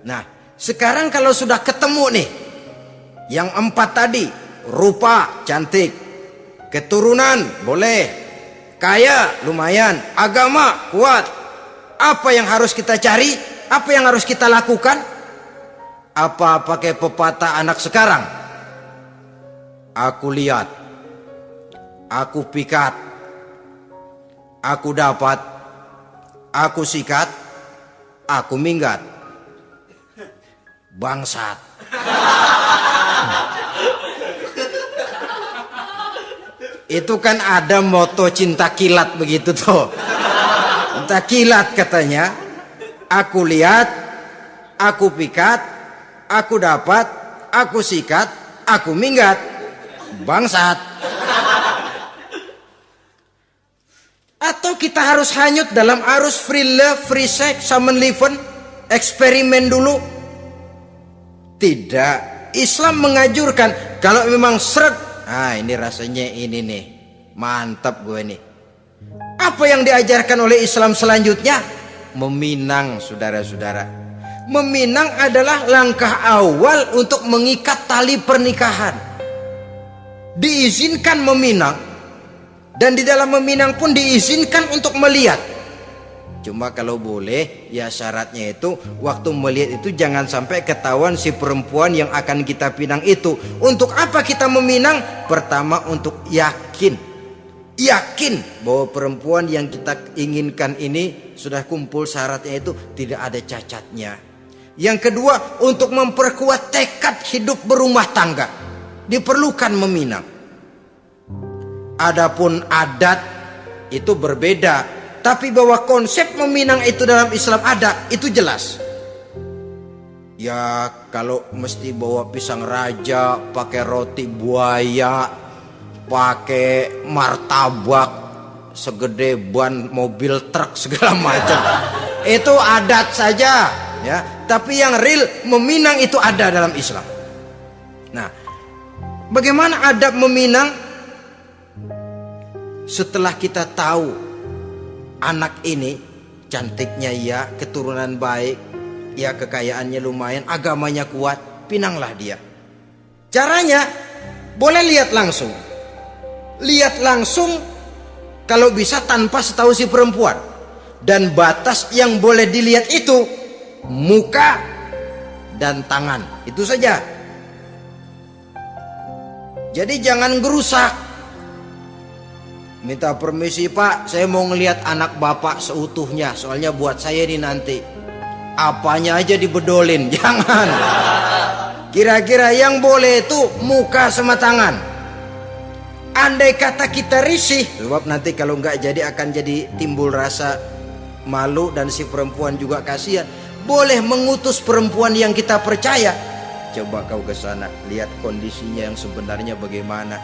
nah sekarang kalau sudah ketemu nih, yang 4 tadi, rupa cantik, keturunan boleh, kaya lumayan, agama kuat. Apa yang harus kita cari? Apa yang harus kita lakukan? Apa pakai pepatah anak sekarang? Aku lihat, aku pikat, aku dapat, aku sikat, aku minggat. Bangsat. Itu kan ada moto cinta kilat begitu tuh. Cinta kilat katanya. Aku lihat, aku pikat, aku dapat, aku sikat, aku minggat. Bangsat. Atau kita harus hanyut dalam arus free love, free sex, summon living, eksperimen dulu? Tidak. Islam mengajurkan kalau memang seret, ini rasanya ini nih, mantap gue nih. Apa yang diajarkan oleh Islam selanjutnya? Meminang, saudara-saudara. Meminang adalah langkah awal untuk mengikat tali pernikahan. Diizinkan meminang, dan di dalam meminang pun diizinkan untuk melihat. Cuma kalau boleh, ya syaratnya itu waktu melihat itu jangan sampai ketahuan si perempuan yang akan kita pinang itu. Untuk apa kita meminang? Pertama, untuk yakin bahwa perempuan yang kita inginkan ini sudah kumpul syaratnya itu, tidak ada cacatnya. Yang kedua, untuk memperkuat tekad hidup berumah tangga, diperlukan meminang. Adapun adat itu berbeda. Tapi bahwa konsep meminang itu dalam Islam ada, itu jelas. Ya kalau mesti bawa pisang raja, pakai roti buaya, pakai martabak segede ban mobil truk segala macam, itu adat saja ya. Tapi yang real meminang itu ada dalam Islam. Nah, bagaimana adab meminang? Setelah kita tahu anak ini cantiknya ya, keturunan baik ya, kekayaannya lumayan, agamanya kuat, pinanglah dia. Caranya boleh lihat langsung. Lihat langsung kalau bisa tanpa setahu si perempuan. Dan batas yang boleh dilihat itu muka dan tangan, itu saja. Jadi jangan gerusak. Minta permisi Pak, saya mau ngelihat anak bapak seutuhnya, soalnya buat saya ini nanti. Apanya aja dibedolin, jangan. Kira-kira yang boleh itu muka sama tangan. Andai kata kita risih, sebab nanti kalau nggak jadi akan jadi timbul rasa malu dan si perempuan juga kasihan. Boleh mengutus perempuan yang kita percaya. Coba kau ke sana, lihat kondisinya yang sebenarnya bagaimana.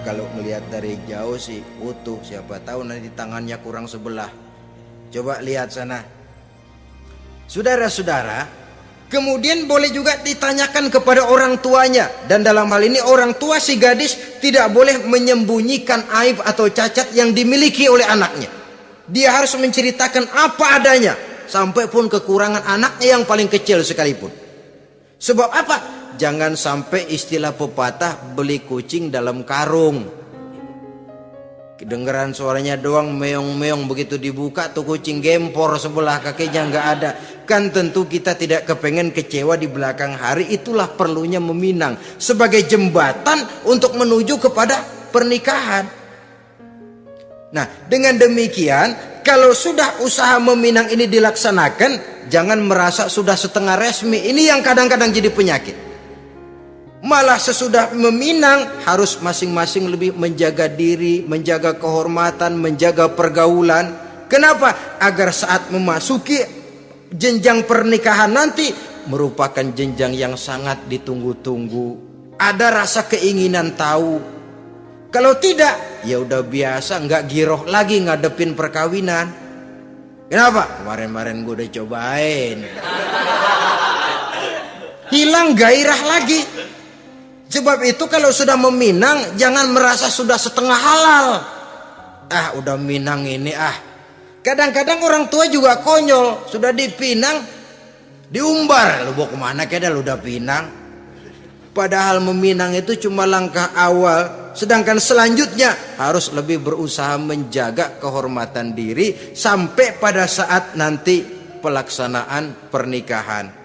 Kalau ngelihat dari jauh sih utuh, siapa tahu nanti tangannya kurang sebelah. Coba lihat sana. Saudara-saudara, kemudian boleh juga ditanyakan kepada orang tuanya. Dan dalam hal ini orang tua si gadis tidak boleh menyembunyikan aib atau cacat yang dimiliki oleh anaknya. Dia harus menceritakan apa adanya, sampai pun kekurangan anaknya yang paling kecil sekalipun. Sebab apa? Jangan sampai istilah pepatah beli kucing dalam karung. Kedengeran suaranya doang meong-meong, begitu dibuka tuh kucing gempor sebelah kakinya nggak ada. Kan tentu kita tidak kepengen kecewa di belakang hari. Itulah perlunya meminang sebagai jembatan untuk menuju kepada pernikahan. Nah, dengan demikian kalau sudah usaha meminang ini dilaksanakan, jangan merasa sudah setengah resmi. Ini yang kadang-kadang jadi penyakit. Malah sesudah meminang harus masing-masing lebih menjaga diri, menjaga kehormatan, menjaga pergaulan. Kenapa? Agar saat memasuki jenjang pernikahan nanti merupakan jenjang yang sangat ditunggu-tunggu. Ada rasa keinginan tahu. Kalau tidak, ya udah biasa, nggak giroh lagi ngadepin perkawinan. Kenapa? Kemarin-kemarin gue udah cobain. Hilang gairah lagi. Sebab itu kalau sudah meminang jangan merasa sudah setengah halal. Udah minang ini Kadang-kadang orang tua juga konyol, sudah dipinang diumbar. Lu mau kemana keda lu udah pinang? Padahal meminang itu cuma langkah awal. Sedangkan selanjutnya harus lebih berusaha menjaga kehormatan diri sampai pada saat nanti pelaksanaan pernikahan.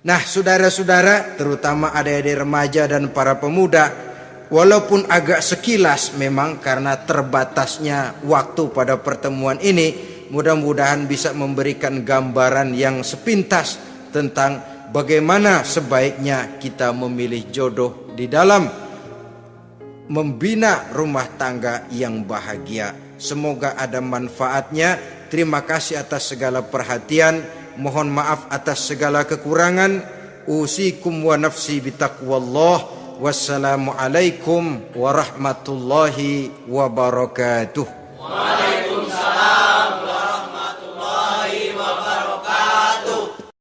Nah, saudara-saudara, terutama adik-adik remaja dan para pemuda, walaupun agak sekilas memang karena terbatasnya waktu pada pertemuan ini, mudah-mudahan bisa memberikan gambaran yang sepintas tentang bagaimana sebaiknya kita memilih jodoh di dalam membina rumah tangga yang bahagia. Semoga ada manfaatnya. Terima kasih atas segala perhatian. Mohon maaf atas segala kekurangan. Usikum wa nafsi bitaqwallah. Wassalamualaikum warahmatullahi wabarakatuh.